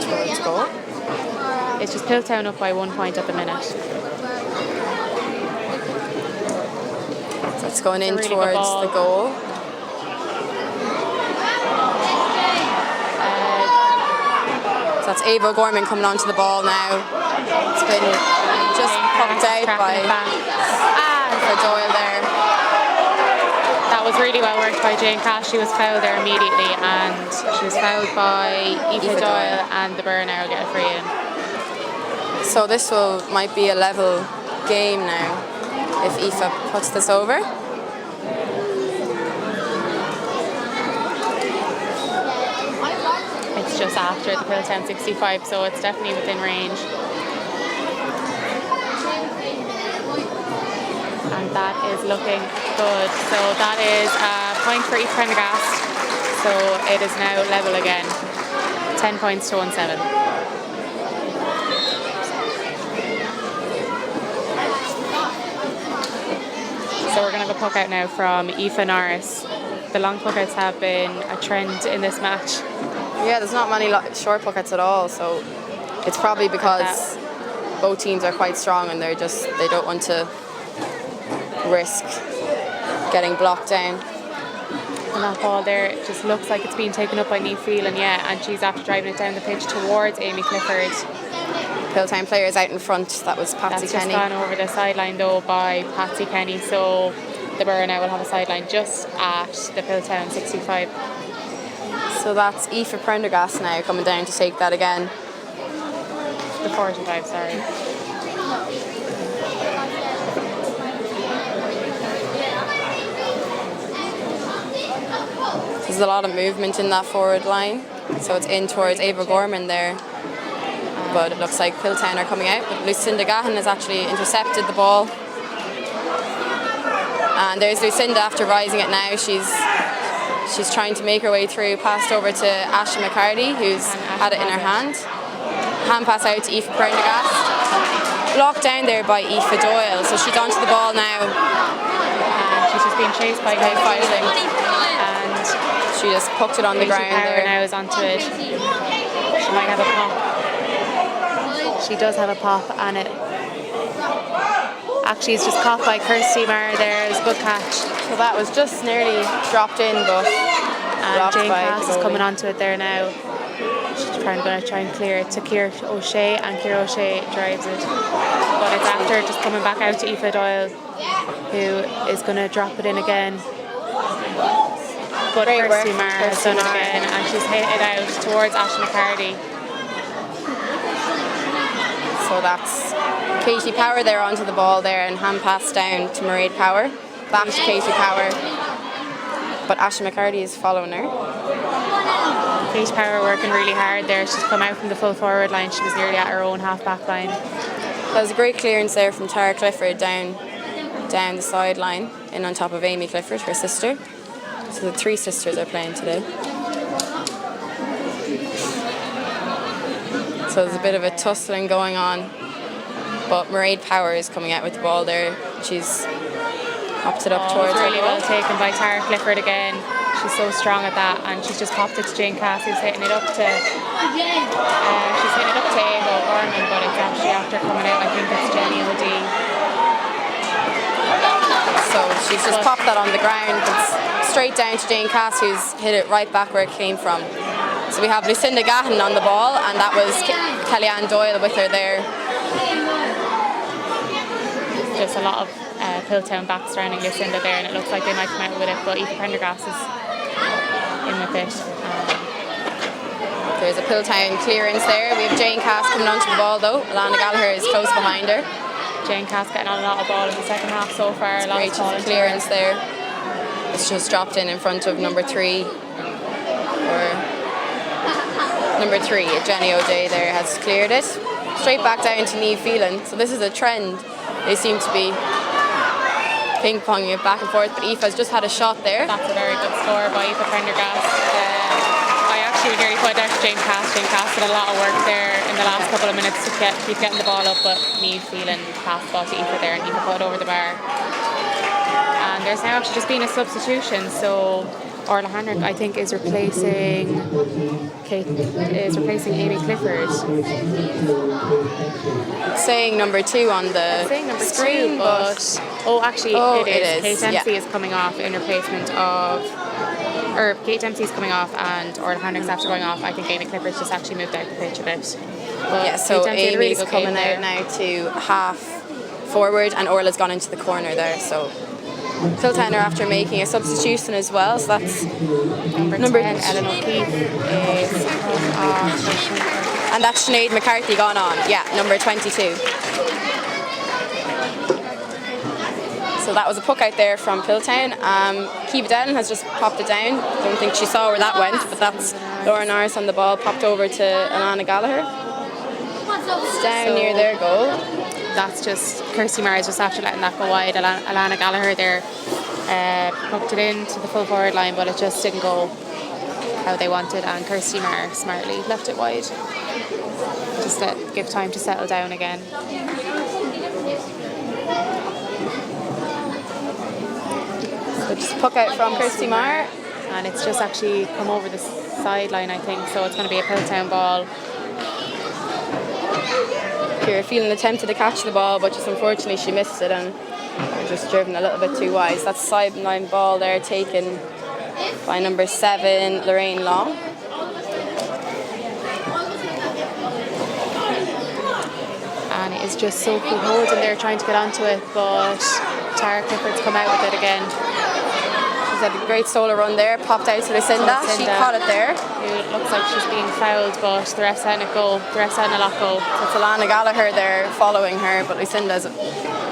Towards goal. It's just Piltown up by 1 point at the minute. So it's going in really good towards ball. the goal. So that's Ava O'Gorman coming onto the ball now. It's been just pumped out by Aoife Doyle there. That was really well worked by Jane Cash. She was fouled there immediately, and she was fouled by Aoife Doyle, and the Borough now will get a free in. So this might be a level game now if Aoife puts this over. It's just after the Piltown 65, so it's definitely within range. And that is looking good. So that is a point for Aoife Prendergast. So it is now level again. 10 points to 1-7. So we're going to have a puck out now from Aoife Norris. The long puckouts have been a trend in this match. Yeah, there's not many short puckouts at all, so it's probably because both teams are quite strong and they don't want to risk getting blocked down. And that ball there, it just looks like it's being taken up by Niamh Phelan, and she's after driving it down the pitch towards Amy Clifford. Piltown players out in front, that was Patsy That's Kenny. just gone over the sideline though by Patsy Kenny, so the Borough now will have a sideline just at the Piltown 65. So that's Aoife Prendergast now coming down to take that again. The 45, sorry. There's a lot of movement in that forward line, so it's in towards Ava Gorman there. But it looks like Piltown are coming out, but Lucinda Gahan has actually intercepted the ball. And there's Lucinda after rising it now. She's trying to make her way through, passed over to Asha McCarty, who's had it in her hand. Hand pass out to Aoife Prendergast. Blocked down there by Aoife Doyle, so she's onto the ball now. And she's just being chased by Very fighting. and She just poked it on the Katie ground Power there. now is onto it. She might have a pop. She does have a pop, and it actually is just caught by Kirsty Marr there. It was a good catch. So that was just nearly dropped in, but And blocked Jane by Cass the is coming goalie. onto it there now. She's going to try and clear it to Ciara O'Shea, and Ciara O'Shea drives it. But it's after just coming back out to Aoife Doyle, who is going to drop it in again. But Great work Kirsty from Marr has Kirsty done it Marr. again, and she's hit it out towards Ash McCarty. So that's Katie Power there onto the ball there, and hand pass down to Mairead Power. Back to Katie Power. But Ashley McCarty is following her. Katie Power working really hard there. She's come out from the full forward line. She was nearly at her own half back line. That was a great clearance there from Tara Clifford down the sideline, in on top of Amy Clifford, her sister. So the three sisters are playing today. So there's a bit of a tussling going on, but Mairead Power is coming out with the ball there. She's popped it up towards Really her well goal. taken by Tara Clifford again. She's so strong at that, and she's just popped it to Jane Cass, who's hitting it up to Ava Gorman, but it's actually after coming out. I think it's Jenny O'D. So she's just popped that on the ground. It's straight down to Jane Cass, who's hit it right back where it came from. So we have Lucinda Gahan on the ball, and that was Kellyanne Doyle with her there. Just a lot of Piltown backs surrounding Lucinda there, and it looks like they might come out with it, but Aoife Prendergast is in with it. There's a Piltown clearance there. We have Jane Cass coming onto the ball though. Alana Gallagher is close behind her. Jane Cass getting on a lot of ball in the second half so far. A lot Great of ball into clearance her. there. It's just dropped in front of number 3. Or number 3, Jenny O'Day there has cleared it. Straight back down to Niamh Phelan. So this is a trend. They seem to be ping-ponging it back and forth, but Aoife's just had a shot there. That's a very good score by Aoife Prendergast. I actually nearly put out to Jane Cass. Jane Cass did a lot of work there in the last couple of minutes to keep getting the ball up, but Niamh Phelan passed the ball to Aoife there, and Aoife put it over the bar. And there's now actually just been a substitution, so Orla Hanrick, I think, is replacing Amy Clifford. Saying number 2 on the Saying number screen, 2, but it is. Kate Dempsey yeah. is coming off in replacement of, or Kate Dempsey's coming off, and Orla Hanrick's after going off. I think Amy Clifford's just actually moved out the pitch a bit. But Yeah, so Kate Dempsey had a really Amy's good coming game out there. now to half forward, and Orla's gone into the corner there. So Piltown are after making a substitution as well. So that's Number 10, Ellen O'Keefe is off. and that's Sinead McCarthy gone on. Yeah, number 22. So that was a puck out there from Piltown. Kiva Dellen has just popped it down. Don't think she saw where that went, but that's Laura Norris on the ball, popped over to Alana Gallagher. It's down near their goal. That's just, Kirsty Marr is just after letting that go wide. Alana Gallagher there poked it into the full forward line, but it just didn't go how they wanted, and Kirsty Marr smartly left it wide. Just to give time to settle down again. So just puck out from Kirsty Marr. And it's just actually come over the sideline, I think, so it's going to be a Piltown ball. Ciara Phelan attempted to catch the ball, but just unfortunately she missed it, and they're just driven a little bit too wide. So that's a sideline ball there taken by number 7, Lorraine Long. And it is just Sophie Holden there trying to get onto it, but Tara Clifford's come out with it again. She's had a great solo run there, popped out to Lucinda. She caught it there. It looks like she's being fouled, but the ref's letting it go. The ref's letting a lot go. So it's Alana Gallagher there following her, but Lucinda's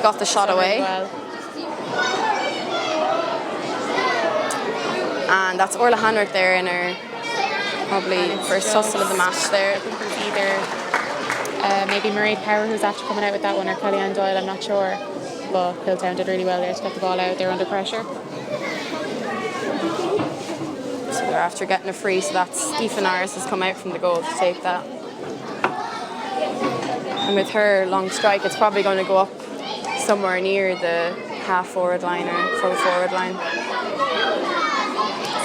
got the shot away. Well. And that's Orla Hanrick there in her probably first tussle of the match there. I think it was either maybe Mairead Power who's after coming out with that one, or Kellyanne Doyle, I'm not sure. But Piltown did really well there to get the ball out. They're under pressure. So they're after getting a free, so that's Stephen Norris has come out from the goal to take that. And with her long strike, it's probably going to go up somewhere near the half forward line or full forward line.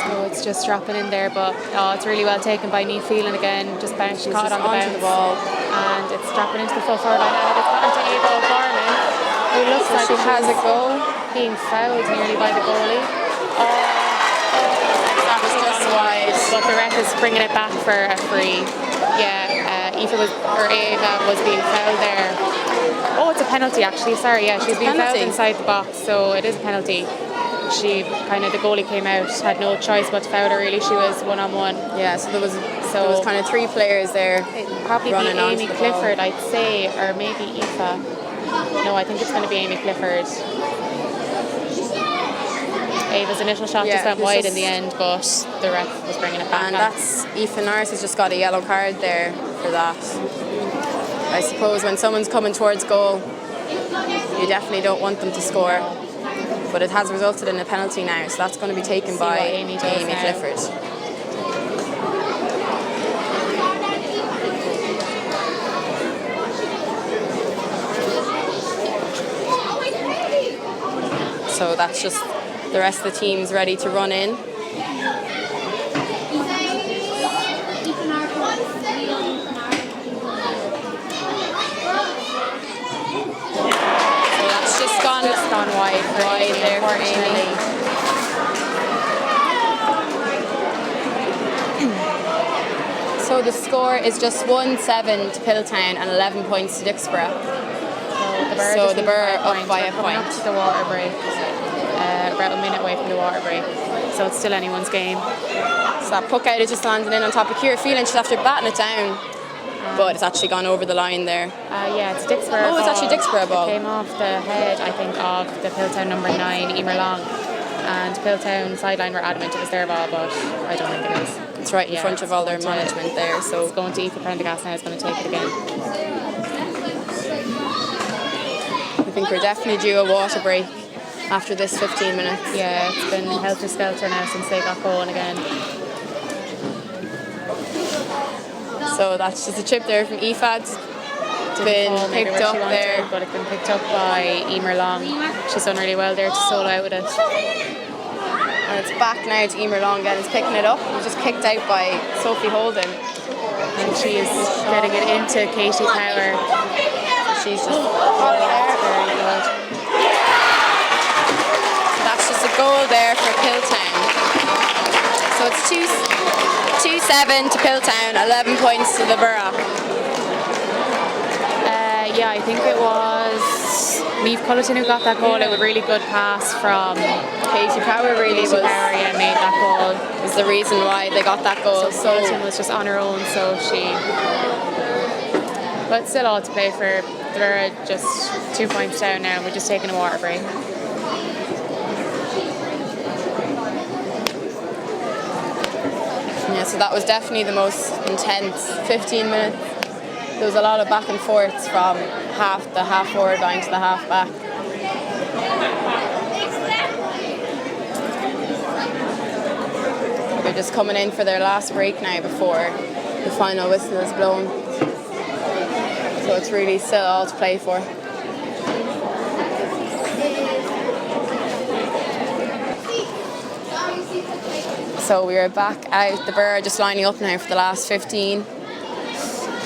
So it's just dropping in there, but it's really well taken by Niamh Phelan again. Just bounced, She's caught just on the onto bounce. the ball. And it's dropping into the full forward line. And it's gotten to Ava O'Gorman, who looks So like she has a goal. being fouled nearly by the goalie. That was just wide. But the ref is bringing it back for a free. Yeah, Ava was being fouled there. Oh, it's a penalty actually. Sorry, yeah, she's being fouled inside the box, so it is a penalty. The goalie came out, had no choice but to foul her really. She was one-on-one. Yeah, so there was kind of three players there. It'd probably be Amy Clifford, I'd say, or maybe Aoife. No, I think it's going to be Amy Clifford. Ava's initial shot just went wide in the end, but the ref was bringing it back. And that's Aoife Norris has just got a yellow card there for that. I suppose when someone's coming towards goal, you definitely don't want them to score. But it has resulted in a penalty now, so that's going to be taken by Amy Clifford. So that's just the rest of the teams ready to run in. So that's just gone wide there for Amy. So the score is just 1-7 to Piltown and 11 points to Dicksboro. So the Borough up by a point. Up to the water break. About a minute away from the water break. So it's still anyone's game. So that puck out is just landing in on top of Ciara Phelan. She's after batting it down. But it's actually gone over the line there. Yeah, it's Dicksboro. Oh, it's actually Dicksboro ball. It came off the head, I think, of the Piltown number 9, Emer Long. And Piltown sideline were adamant it was their ball, but I don't think it is. It's right in front of all their management there. So it's going to Aoife Prendergast now. It's going to take it again. I think we're definitely due a water break after this 15 minutes. Yeah, it's been helter-skelter now since they got going again. So that's just a chip there from Aoife. It's been picked up there. But it's been picked up by Emer Long. She's done really well there to solo out with it. And it's back now to Emer Long again. It's picking it up. It was just kicked out by Sophie Holden. And she is getting it into Katie Power. She's just very good. That's just a goal there for Piltown. So it's 2-7 to Piltown, 11 points to the Borough. Yeah, I think it was Niamh Culleton who got that goal. It was a really good pass from Katie Power made that goal. Was the reason why they got that goal. So Culleton was just on her own, so but still all to play for. They're just 2 points down now. We're just taking a water break. Yeah, so that was definitely the most intense 15 minutes. There was a lot of back and forths from the half forward line to the half back. They're just coming in for their last break now before the final whistle is blown. So it's really still all to play for. So we are back out. The Borough are just lining up now for the last 15.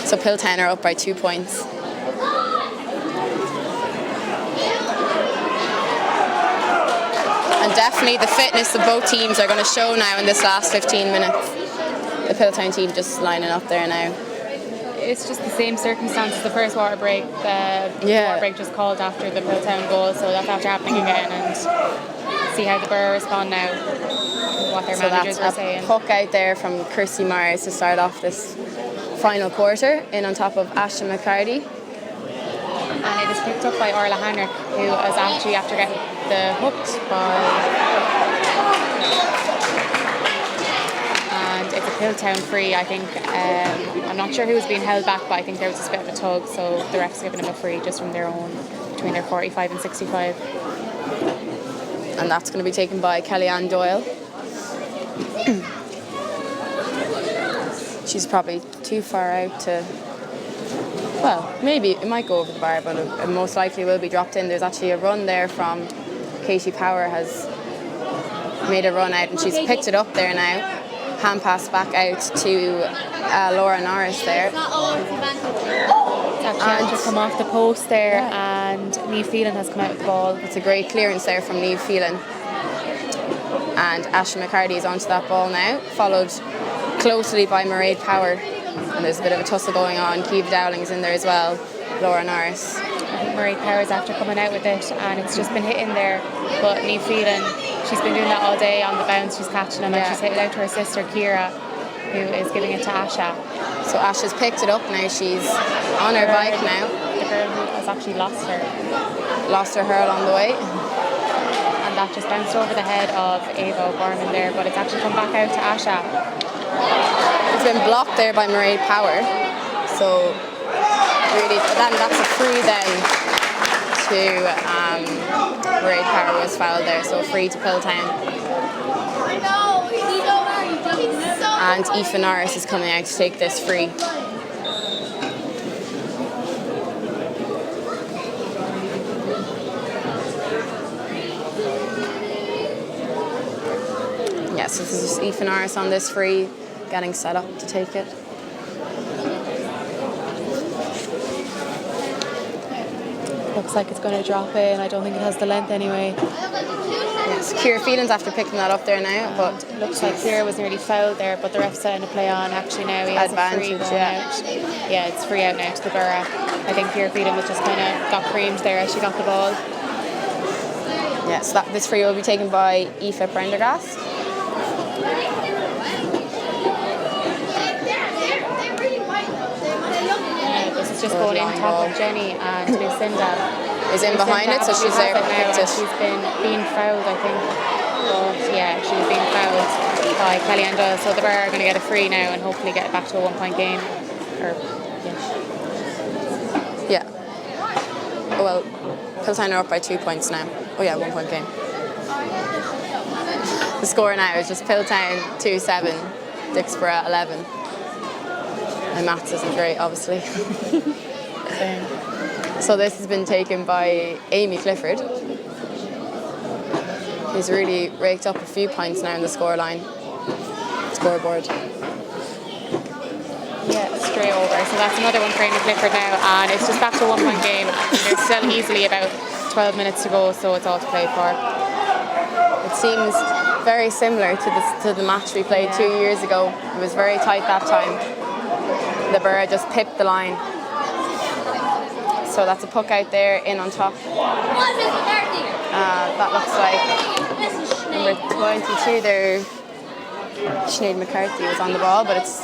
So Piltown are up by 2 points. And definitely the fitness of both teams are going to show now in this last 15 minutes. The Piltown team just lining up there now. It's just the same circumstances. The first water break, the water break just called after the Piltown goal, so that's after happening again, and see how the Borough respond now. What their managers were saying. Puck out there from Kirsty Myers to start off this final quarter, in on top of Ashton McCarty. And it is picked up by Orla Heinrich, who is actually after getting the hooked by. And it's a Piltown free, I think. I'm not sure who was being held back, but I think there was a bit of a tug, so the ref's giving him a free just from their own, between their 45 and 65. And that's going to be taken by Kellyanne Doyle. She's probably too far out to. Well, maybe it might go over the bar, but it most likely will be dropped in. There's actually a run there from Katie Power has made a run out, and she's picked it up there now. Hand pass back out to Laura Norris there. It's actually just come off the post there, and Niamh Phelan has come out with the ball. It's a great clearance there from Niamh Phelan. And Ashley McCarty is onto that ball now, followed closely by Mairead Power. And there's a bit of a tussle going on. Keeve Dowling's in there as well. Laura Norris. I think Mairead Power's after coming out with it, and it's just been hitting there. But Niamh Phelan, she's been doing that all day on the bounce. She's catching them, and she's hit it out to her sister Ciara, who is giving it to Asha. So Asha's picked it up now. She's on her bike now. The girl who has actually lost her hurl on the way. And that just bounced over the head of Ava O'Gorman there, but it's actually come back out to Asha. It's been blocked there by Mairead Power. So really, that's a free then to Mairead Power was fouled there. So free to Piltown. And Aoife Norris is coming out to take this free. Yes, this is Aoife Norris on this free, getting set up to take it. Looks like it's going to drop in. I don't think it has the length anyway. Yes, Ciara Phelan's after picking that up there now, but looks like Ciara was nearly fouled there, but the ref's setting a play on. Actually now he has advantage, a free going out. Yeah, it's free out now to the Borough. I think Ciara Phelan was just kind of got creamed there as she got the ball. Yes, this free will be taken by Aoife Prendergast. This is just going in top of Jenny, and Lucinda is in behind it, so she's there to pick it. She's been fouled, I think. But yeah, she was being fouled by Kellyanne Doyle, so the Borough are going to get a free now and hopefully get back to a 1 point game. Yeah. Oh, well, Piltown are up by 2 points now. Oh yeah, 1 point game. The score now is just Piltown 2-7, Dicksboro 11. My maths isn't great, obviously. So this has been taken by Amy Clifford, who's really raked up a few points now in the scoreboard. Yeah, straight over. So that's another one for Amy Clifford now, and it's just back to a 1 point game. There's still easily about 12 minutes to go, so it's all to play for. It seems very similar to the match we played 2 years ago. It was very tight that time. The Borough just pipped the line. So that's a puck out there, in on top. That looks like number 22 there. Sinead McCarthy was on the ball, but it's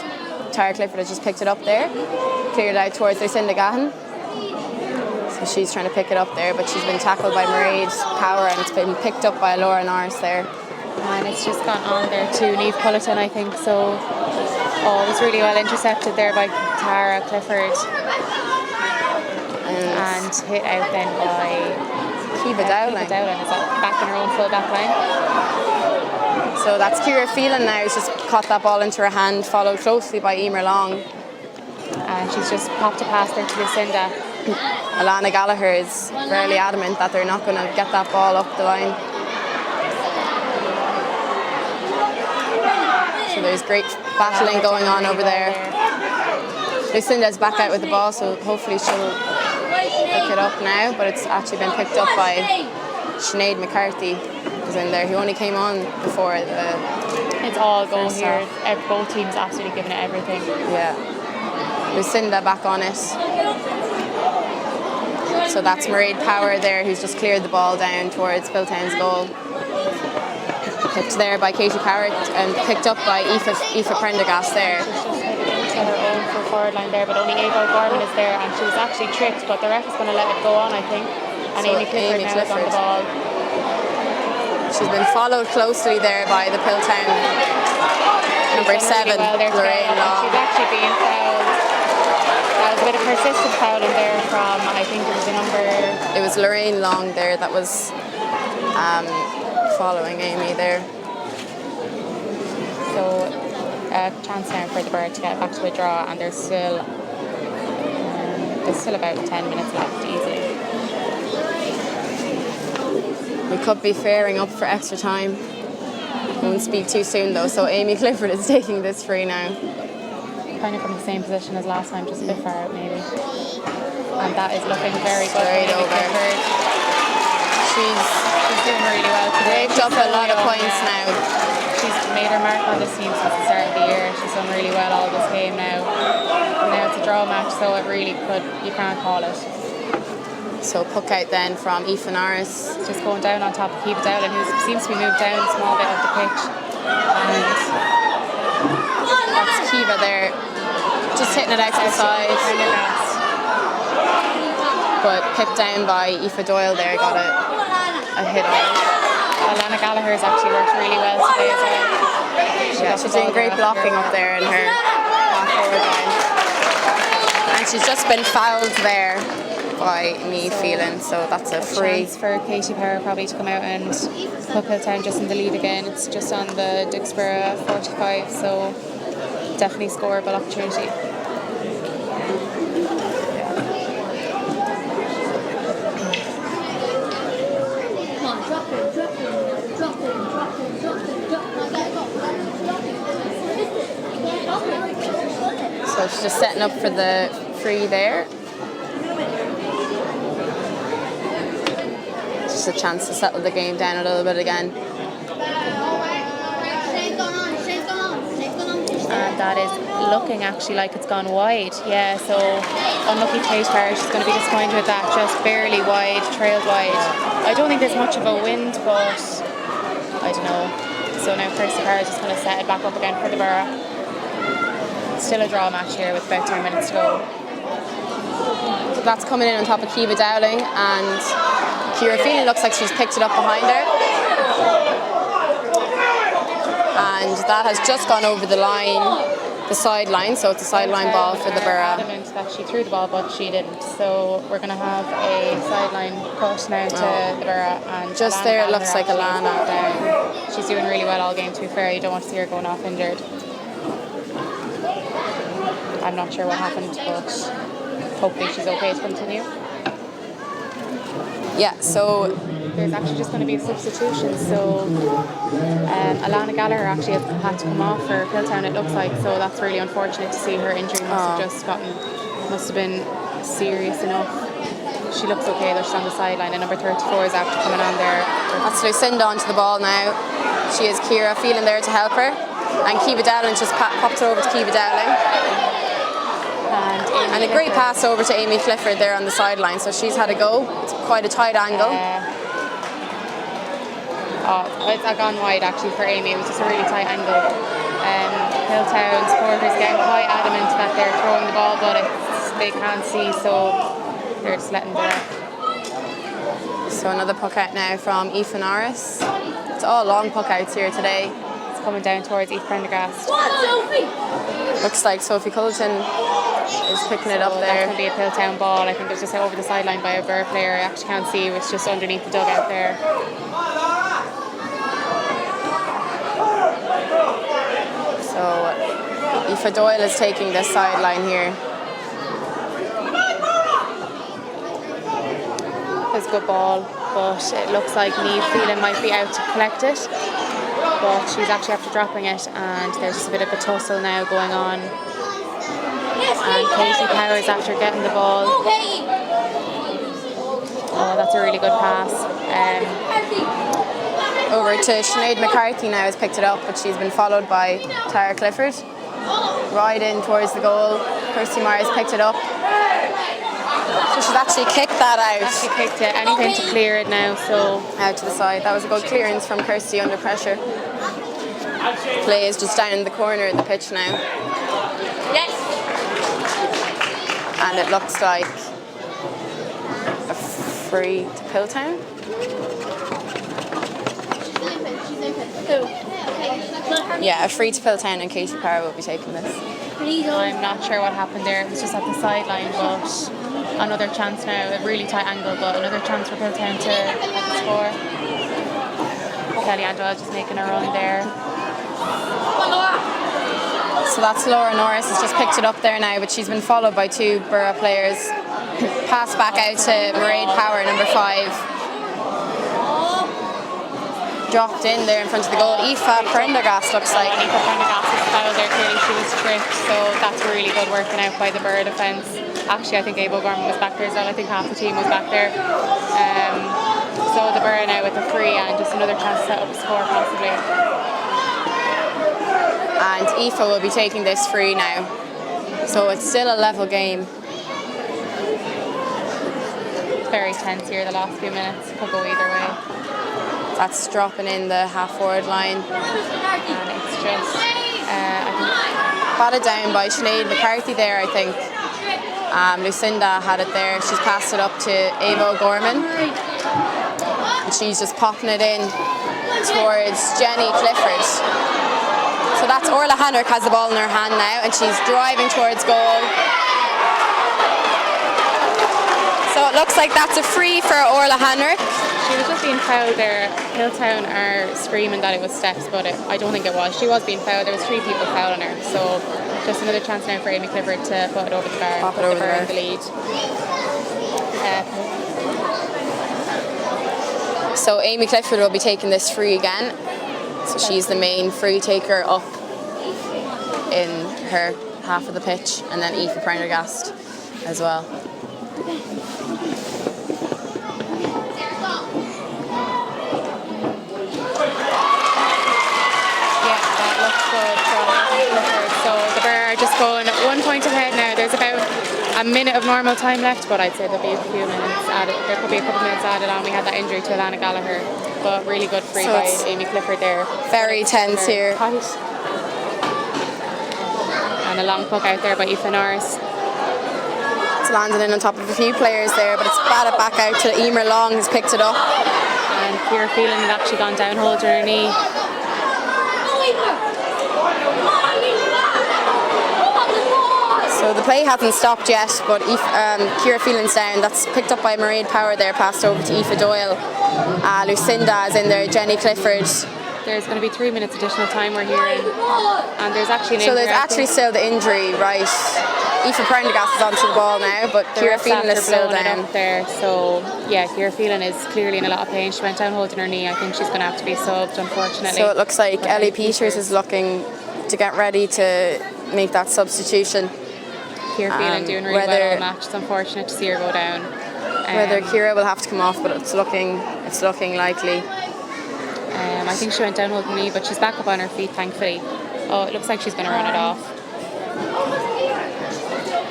Tara Clifford has just picked it up there. Cleared out towards Lucinda Gahan. So she's trying to pick it up there, but she's been tackled by Mairead Power, and it's been picked up by Laura Norris there. And it's just gone on there to Niamh Phelan, I think. So it was really well intercepted there by Tara Clifford. And hit out then by Kiva Dowling. Is that back in her own full back line? So that's Ciara Phelan now, who's just caught that ball into her hand, followed closely by Emer Long. And she's just popped a pass there to Lucinda. Alana Gallagher is fairly adamant that they're not going to get that ball up the line. So there's great battling going on over there. Lucinda's back out with the ball, so hopefully she'll pick it up now, but it's actually been picked up by Sinead McCarthy, who's in there. He only came on before the... It's all going here. Both teams absolutely giving it everything. Yeah. Lucinda back on it. So that's Mairead Power there, who's just cleared the ball down towards Piltown's goal. Picked there by Katie Power and picked up by Aoife Prendergast there. Her own full forward line there, but only Ava O'Gorman is there, and she was actually tripped, but the ref is going to let it go on, I think. And so Amy Clifford now is on the ball. She's been followed closely there by the Piltown number 7, Lorraine Long. She's actually being fouled. That was a bit of persistent fouling there from, I think it was the number... It was Lorraine Long there that was following Amy there. So a chance now for the Borough to get back to a draw, and there's still about 10 minutes left easily. We could be faring up for extra time. Won't speak too soon though, so Amy Clifford is taking this free now. Kind of from the same position as last time, just a bit far out maybe. And that is looking very good. Straight Amy over. Clifford. She's doing really well today. Raked up a lot of points now. She's made her mark on this team since the start of the year. She's done really well all this game now. And now it's a draw match, so it really could, you can't call it. So puck out then from Aoife Norris. Just going down on top of Kiva Dowling, who seems to be moved down a small bit of the pitch. And that's Kiva there, just hitting it out to the side. But picked down by Aoife Doyle there, got a hit on it. Alana Gallagher has actually worked really well today as well. Yeah, she's doing great blocking up there in her half forward line. And she's just been fouled there by me feeling, so that's a free. Chance for Katie Power probably to come out and put Piltown just in the lead again. It's just on the Dicksboro 45, so definitely scoreable opportunity. So she's just setting up for the free there. Just a chance to settle the game down a little bit again. And that is looking actually like it's gone wide. Yeah, so unlucky Kate Power, she's going to be disappointed with that. Just barely wide, trailed wide. I don't think there's much of a wind, but I don't know. So now Kirsty Power is just going to set it back up again for the Borough. Still a draw match here with about 10 minutes to go. So that's coming in on top of Kiva Dowling, and Ciara Phelan looks like she's picked it up behind her. And that has just gone over the line, the sideline, so it's a sideline ball for the Borough. Adamant that she threw the ball, but she didn't. So we're going to have a sideline cut now to the Borough. And just Alana there, it Gallagher looks like Alana. down. She's doing really well all game, to be fair. You don't want to see her going off injured. I'm not sure what happened, but hopefully she's okay to continue. Yeah, so there's actually just going to be a substitution. So Alana Gallagher actually has had to come off for Piltown, it looks like. So that's really unfortunate to see. Her injury must have been serious enough. She looks okay though, she's on the sideline, and number 34 is after coming on there. That's Lucinda onto the ball now. She has Ciara Phelan there to help her, and Kiva Dowling just popped it over to Kiva Dowling. And a great pass over to Amy Clifford there on the sideline, so she's had a go. It's quite a tight angle. It's gone wide actually for Amy. It was just a really tight angle. Piltown supporters getting quite adamant that they're throwing the ball, but they can't see, so they're just letting it out. So another puck out now from Aoife Norris. It's all long puck outs here today. It's coming down towards Aoife Prendergast. Looks like Sophie Culleton is picking it up there. That's going to be a Piltown ball. I think it's just over the sideline by a Borough player. I actually can't see. It's just underneath the dugout there. So Aoife Doyle is taking this sideline here. It's a good ball, but it looks like Niamh Phelan might be out to collect it. But she's actually after dropping it, and there's just a bit of a tussle now going on. And Katie Power is after getting the ball. Oh, that's a really good pass. Over to Sinead McCarthy now has picked it up, but she's been followed by Tara Clifford. Right in towards the goal. Kirsty Myers picked it up. So she's actually kicked that out. Actually kicked it. Anything to clear it now, so out to the side. That was a good clearance from Kirsty under pressure. Play is just down in the corner of the pitch now. Yes. And it looks like a free to Piltown. Yeah, a free to Piltown, and Katie Power will be taking this. I'm not sure what happened there. It was just at the sideline, but another chance now. A really tight angle, but another chance for Piltown to score. Kellyanne Doyle just making a run there. So that's Laura Norris has just picked it up there now, but she's been followed by two Borough players. Pass back out to Mairead Power, number 5. dropped in there in front of the goal. Aoife Prendergast looks like. And Aoife Prendergast's foul there, clearly she was tripped, so that's really good working out by the Borough defence. Actually, I think Abe O'Gorman was back there as well. I think half the team was back there. So the Borough now with the free and just another chance to set up a score possibly. And Aoife will be taking this free now. So it's still a level game. It's very tense here the last few minutes. Could go either way. That's dropping in the half-forward line. And it's just, I think, Batted down by Sinead McCarthy there, I think. Lucinda had it there. She's passed it up to Ava O'Gorman. And she's just popping it in towards Jenny Clifford. So that's Orla Hanrick has the ball in her hand now, and she's driving towards goal. So it looks like that's a free for Orla Hanrick. she was just being fouled there. Piltown are screaming that it was steps, but I don't think it was. She was being fouled. There was 3 people fouling her. So just another chance now for Amy Clifford to put it over the bar. Pop it over the bar. The lead. So Amy Clifford will be taking this free again. So she's the main free taker up in her half of the pitch, and then Aoife Prendergast as well. Yeah, that looks good from Clifford. So the Bear are just going 1 point ahead now. There's about a minute of normal time left, but I'd say there'll be a few minutes added. There could be a couple of minutes added on. We had that injury to Alana Gallagher, but really good free So by Amy Clifford there. Very tense here. And a long puck out there by Aoife Norris. It's landing in on top of a few players there, but it's batted back out to Emer Long, who's picked it up. And Ciara Phelan had actually gone down, holding her knee. So the play hasn't stopped yet, but Ciara Phelan's down. That's picked up by Mairead Power there, passed over to Aoife Doyle. Lucinda is in there, Jenny Clifford. There's going to be 3 minutes additional time we're hearing. And there's actually an So injury, there's actually still the injury, right? Aoife Prendergast is onto the ball now, but Ciara Phelan is still down. Up there. So yeah, Ciara Phelan is clearly in a lot of pain. She went down holding her knee. I think she's going to have to be subbed, unfortunately. So it looks like Ellie Peters is looking to get ready to make that substitution. Ciara Phelan doing really well all match. It's unfortunate to see her go down. Whether Ciara will have to come off, but it's looking likely. I think she went down holding her knee, but she's back up on her feet, thankfully. Oh, it looks like she's going to run it off.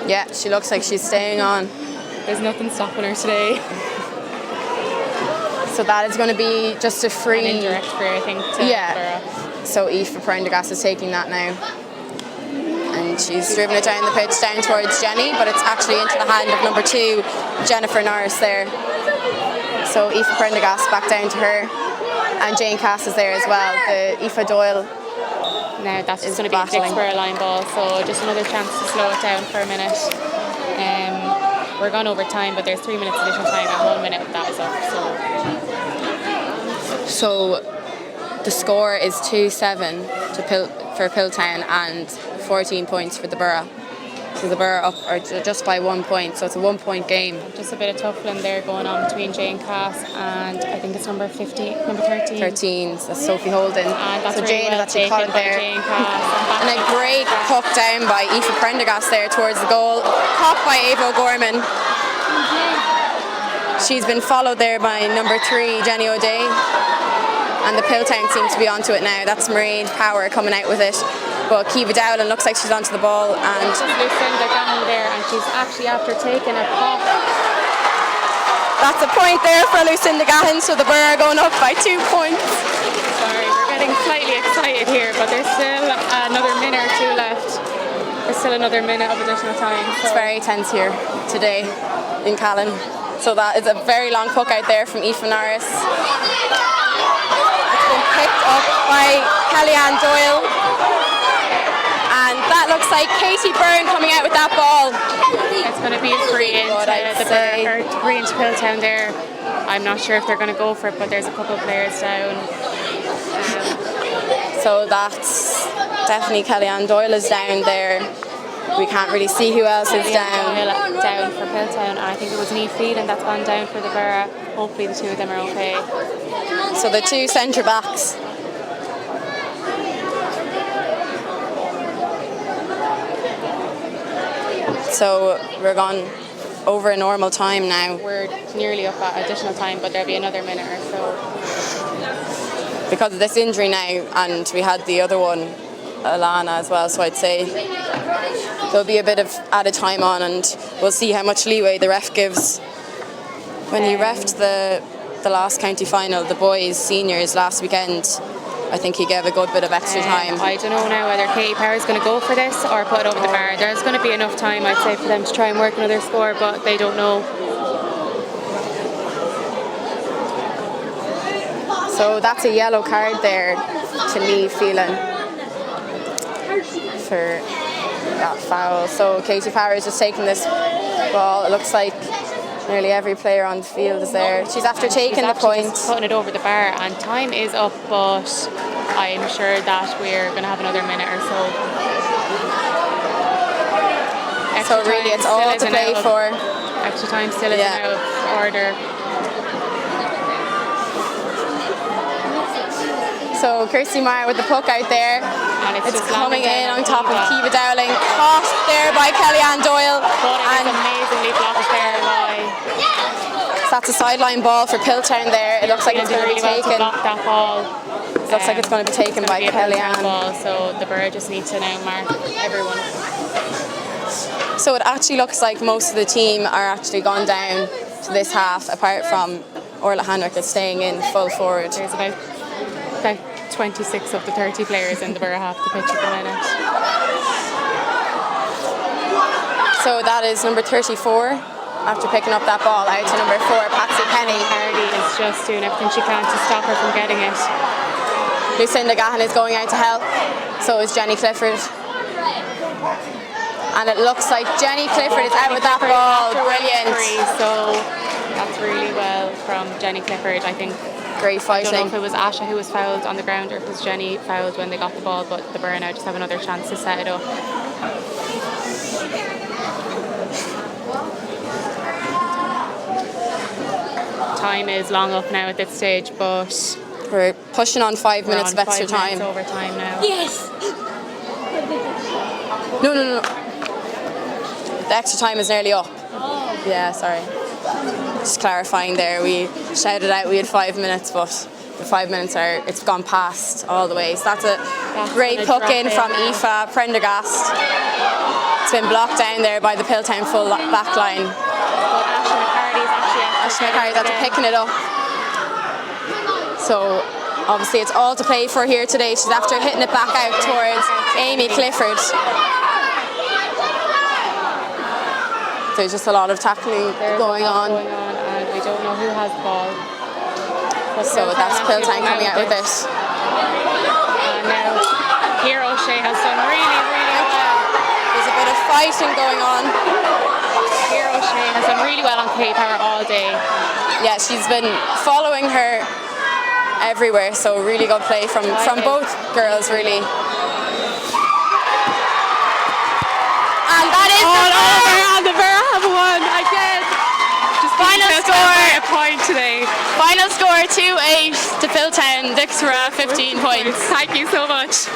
Yeah, she looks like she's staying on. There's nothing stopping her today. So that is going to be just a free. An indirect free, I think. Yeah. So Aoife Prendergast is taking that now. And she's driven it down the pitch, down towards Jenny, but it's actually into the hand of number 2, Jennifer Norris there. So Aoife Prendergast back down to her. And Jane Cass is there as well. The Aoife Doyle. Now that's just going to be a Dicksboro line ball, so just another chance to slow it down for a minute. We're gone over time, but there's 3 minutes additional time, and 1 minute of that is up. So the score is 2-7 for Piltown and 14 points for the Borough. So the Borough up or just by 1 point, so it's a 1 point game. Just a bit of tuffling there going on between Jane Cass and I think it's number 13. 13, so Sophie Holden. And that's so really Jane well has actually caught it there. Jane Cass. And a great puck down by Aoife Prendergast there towards the goal. Caught by Ava O'Gorman. She's been followed there by number 3, Jenny O'Day. And the Piltown seems to be onto it now. That's Mairead Power coming out with it. But Kiva Dowling looks like she's onto the ball, and Lucinda Gahan there, and she's actually after taking a pop. That's a point there for Lucinda Gahan, so the Borough are going up by 2 points. Sorry, we're getting slightly excited here, but there's still another minute or 2 left. There's still another minute of additional time. So. It's very tense here today in Callan. So that is a very long puck out there from Aoife Norris. It's been picked up by Kellyanne Doyle. And that looks like Katie Byrne coming out with that ball. It's going to be a free into free into Piltown there. I'm not sure if they're going to go for it, but there's a couple of players down. So that's definitely Kellyanne Doyle is down there. We can't really see who else is down. Down for Piltown. I think it was Niamh Phelan that's gone down for the Borough. Hopefully the 2 of them are okay. So the two centre backs. So we're gone over a normal time now. We're nearly up at additional time, but there'll be another minute or so. Because of this injury now, and we had the other one, Alana, as well, so I'd say there'll be a bit of added time on, and we'll see how much leeway the ref gives. When he refed the last county final, the boys seniors last weekend, I think he gave a good bit of extra time. I don't know now whether Katie Power is going to go for this or put it over the bar. There's going to be enough time, I'd say, for them to try and work another score, but they don't know. So that's a yellow card there, to me, feeling, for that foul. So Katie Power is just taking this ball. It looks like nearly every player on the field is there. She's after taking the point. Putting it over the bar, and time is up, but I'm sure that we're going to have another minute or so. So really it's all to play for. Extra time still isn't out of order. So Kirsty Meyer with the puck out there. And it's coming in on top of Kiva Dowling. Caught there by Kellyanne Doyle. And amazingly blocked there by. So that's a sideline ball for Piltown there. It looks like it's going to be taken. Block that ball. It looks like it's going to be taken by Kellyanne. Ball, so the Borough just need to now mark everyone. So it actually looks like most of the team are actually gone down to this half, apart from Orla Hanwick that's staying in full forward. There's about 26 of the 30 players in the Borough half the pitch at the minute. So that is number 34, after picking up that ball out to number 4, Patsy Kenny. Hardy is just doing everything she can to stop her from getting it. Lucinda Gahan is going out to help, so is Jenny Clifford. And it looks like Jenny Clifford is out with that ball. Brilliant. So that's really well from Jenny Clifford, I think. Great fighting. I don't know if it was Asha who was fouled on the ground or if it was Jenny fouled when they got the ball, but the Borough now just have another chance to set it up. Time is long up now at this stage, but we're pushing on 5 minutes of extra time. Overtime now. Yes. No. The extra time is nearly up. Oh. Yeah, sorry. Just clarifying there, we shouted out we had 5 minutes, but the 5 minutes it's gone past all the way. So that's a great puck in from Aoife Prendergast. It's been blocked down there by the Piltown full back line. Ashley McCarty's after picking it up. So obviously it's all to play for here today. She's after hitting it back out towards Amy Clifford. There's just a lot of tackling going on. And we don't know who has the ball. So that's Piltown coming out with it. And now here O'Shea has done really, really well. There's a bit of fighting going on. Here O'Shea has done really well on Katie Power all day. Yeah, she's been following her everywhere, so really good play from both girls, really. And that is the Borough have won again. Final score. A point today. Final score 2-8 to Piltown. Dicksboro 15 points. Thank you so much.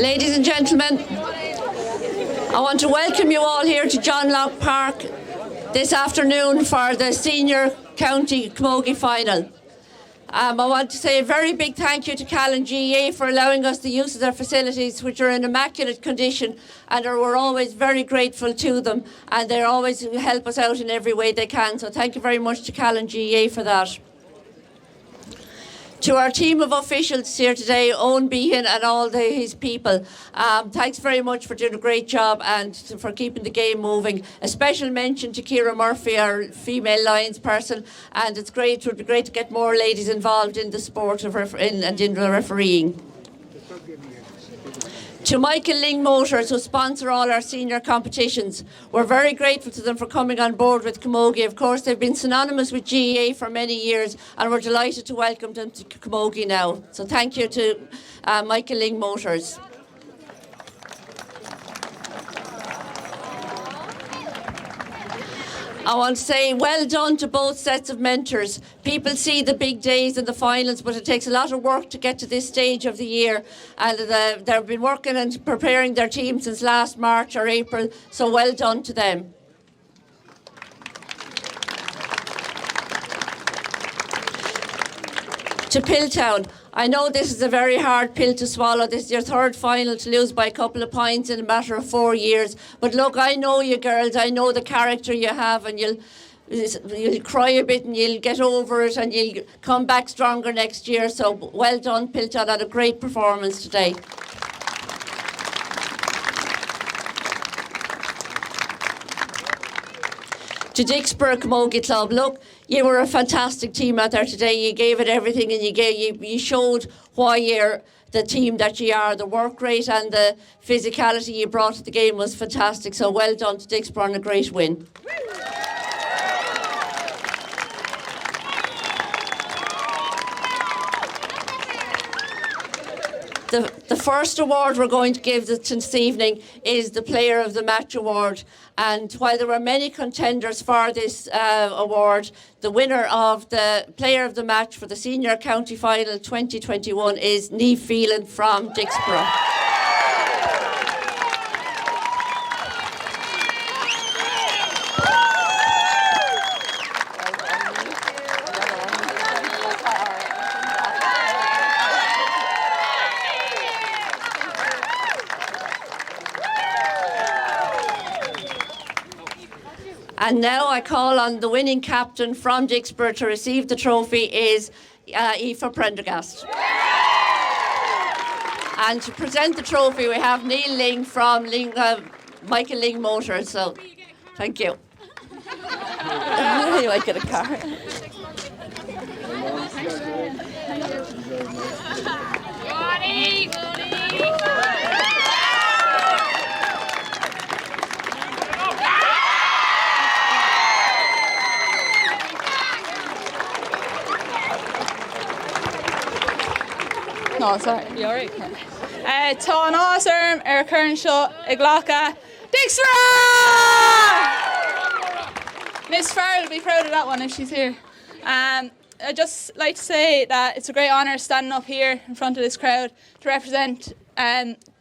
Ladies and gentlemen, I want to welcome you all here to John Locke Park this afternoon for the Senior County Camogie Final. I want to say a very big thank you to Callan GA for allowing us the use of their facilities, which are in immaculate condition, and we're always very grateful to them, and they always help us out in every way they can. So thank you very much to Callan GA for that. To our team of officials here today, Owen Behan and all his people, thanks very much for doing a great job and for keeping the game moving. A special mention to Ciara Murphy, our female Lions person, and it would be great to get more ladies involved in the sport and in the refereeing. To Michael Ling Motors, who sponsor all our senior competitions. We're very grateful to them for coming on board with Camogie. Of course, they've been synonymous with GAA for many years, and we're delighted to welcome them to Camogie now. So thank you to Michael Ling Motors. I want to say well done to both sets of mentors. People see the big days and the finals, but it takes a lot of work to get to this stage of the year. And they've been working and preparing their team since last March or April, so well done to them. To Piltown, I know this is a very hard pill to swallow. This is your third final to lose by a couple of points in a matter of 4 years. But look, I know you girls, I know the character you have, and you'll cry a bit and you'll get over it and you'll come back stronger next year. So well done, Piltown, had a great performance today. To Dicksboro Camogie Club, look, you were a fantastic team out there today. You gave it everything, and you showed why you're the team that you are. The work rate and the physicality you brought to the game was fantastic. So well done to Dicksboro and a great win. The first award we're going to give this evening is the Player of the Match award. And while there were many contenders for this award, the winner of the Player of the Match for the Senior County Final 2021 is Niamh Phelan from Dicksboro. And now I call on the winning captain from Dicksboro to receive the trophy is Aoife Prendergast. And to present the trophy we have Neil Ling from Michael Ling Motors. So thank you. You might get a car. No, sorry. You're right. Tá an ásairm ar chuireann seo i ghlacha Dicksboro! Miss Farrell will be proud of that one if she's here. I'd just like to say that it's a great honour standing up here in front of this crowd to represent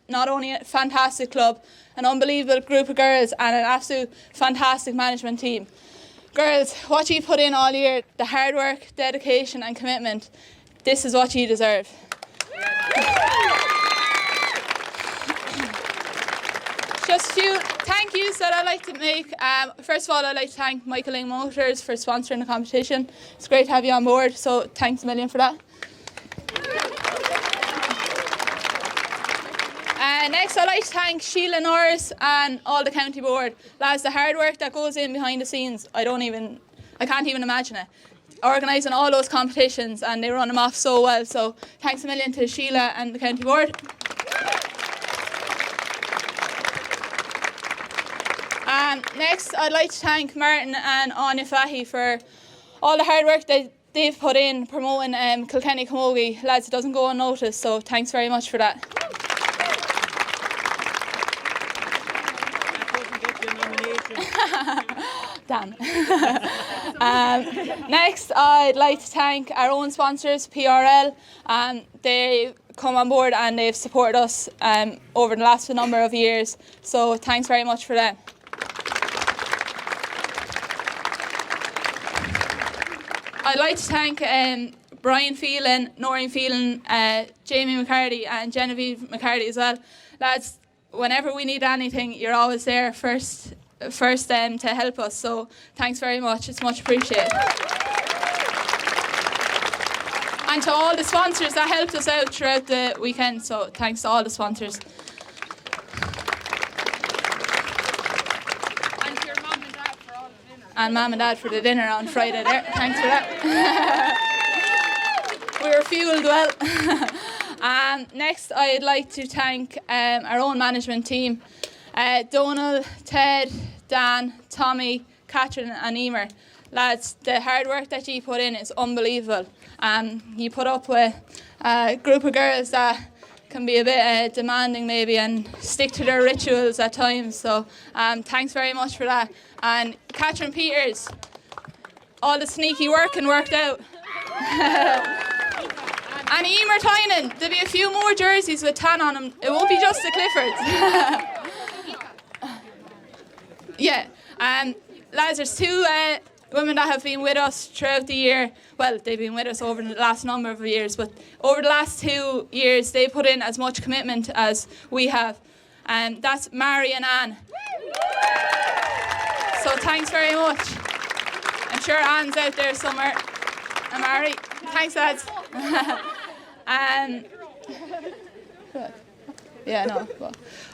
not only a fantastic club, an unbelievable group of girls and an absolute fantastic management team. Girls, what you put in all year, the hard work, dedication and commitment, this is what you deserve. Just a few thank yous that I'd like to make. First of all, I'd like to thank Michael Ling Motors for sponsoring the competition. It's great to have you on board, so thanks a million for that. Next, I'd like to thank Sheila Norris and all the county board. Lads, the hard work that goes in behind the scenes, I can't even imagine it. Organising all those competitions, and they run them off so well. So thanks a million to Sheila and the county board. Next, I'd like to thank Martin and Anya Fahy for all the hard work that they've put in promoting Kilkenny Camogie. Lads, it doesn't go unnoticed, so thanks very much for that. Damn. Next, I'd like to thank our own sponsors, PRL. They come on board and they've supported us over the last number of years. So thanks very much for them. I'd like to thank Brian Phelan, Noreen Phelan, Jamie McCarty and Genevieve McCarty as well. Lads, whenever we need anything, you're always there first to help us. So thanks very much. It's much appreciated. And to all the sponsors that helped us out throughout the weekend. So thanks to all the sponsors. And Mum and Dad for the dinner on Friday there. Thanks for that. We were fueled well. Next, I'd like to thank our own management team. Donal, Ted, Dan, Tommy, Catherine and Emer. Lads, the hard work that you put in is unbelievable. You put up with a group of girls that can be a bit demanding maybe and stick to their rituals at times. So thanks very much for that. And Catherine Peters, all the sneaky work and worked out. And Emer Tynan, there'll be a few more jerseys with tan on them. It won't be just the Cliffords. Yeah, lads, there's two women that have been with us throughout the year. Well, they've been with us over the last number of years, but over the last 2 years, they put in as much commitment as we have. And that's Mary and Anne. So thanks very much. I'm sure Anne's out there somewhere. And Mary, thanks lads. Yeah, no.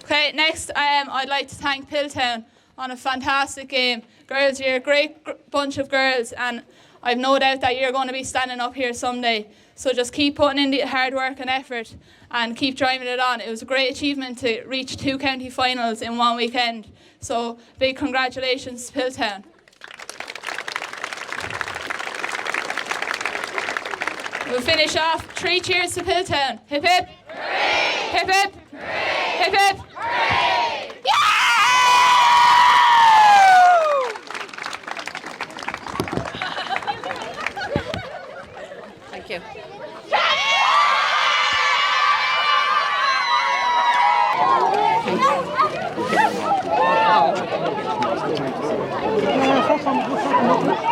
Okay, next I'd like to thank Piltown on a fantastic game. Girls, you're a great bunch of girls and I've no doubt that you're going to be standing up here someday. So just keep putting in the hard work and effort and keep driving it on. It was a great achievement to reach 2 county finals in 1 weekend. So big congratulations to Piltown. We'll finish off. 3 cheers to Piltown. Hip hip. Hooray! Hip hip. Hooray! Hip hip. Hooray! Yeah! Thank you. Oh.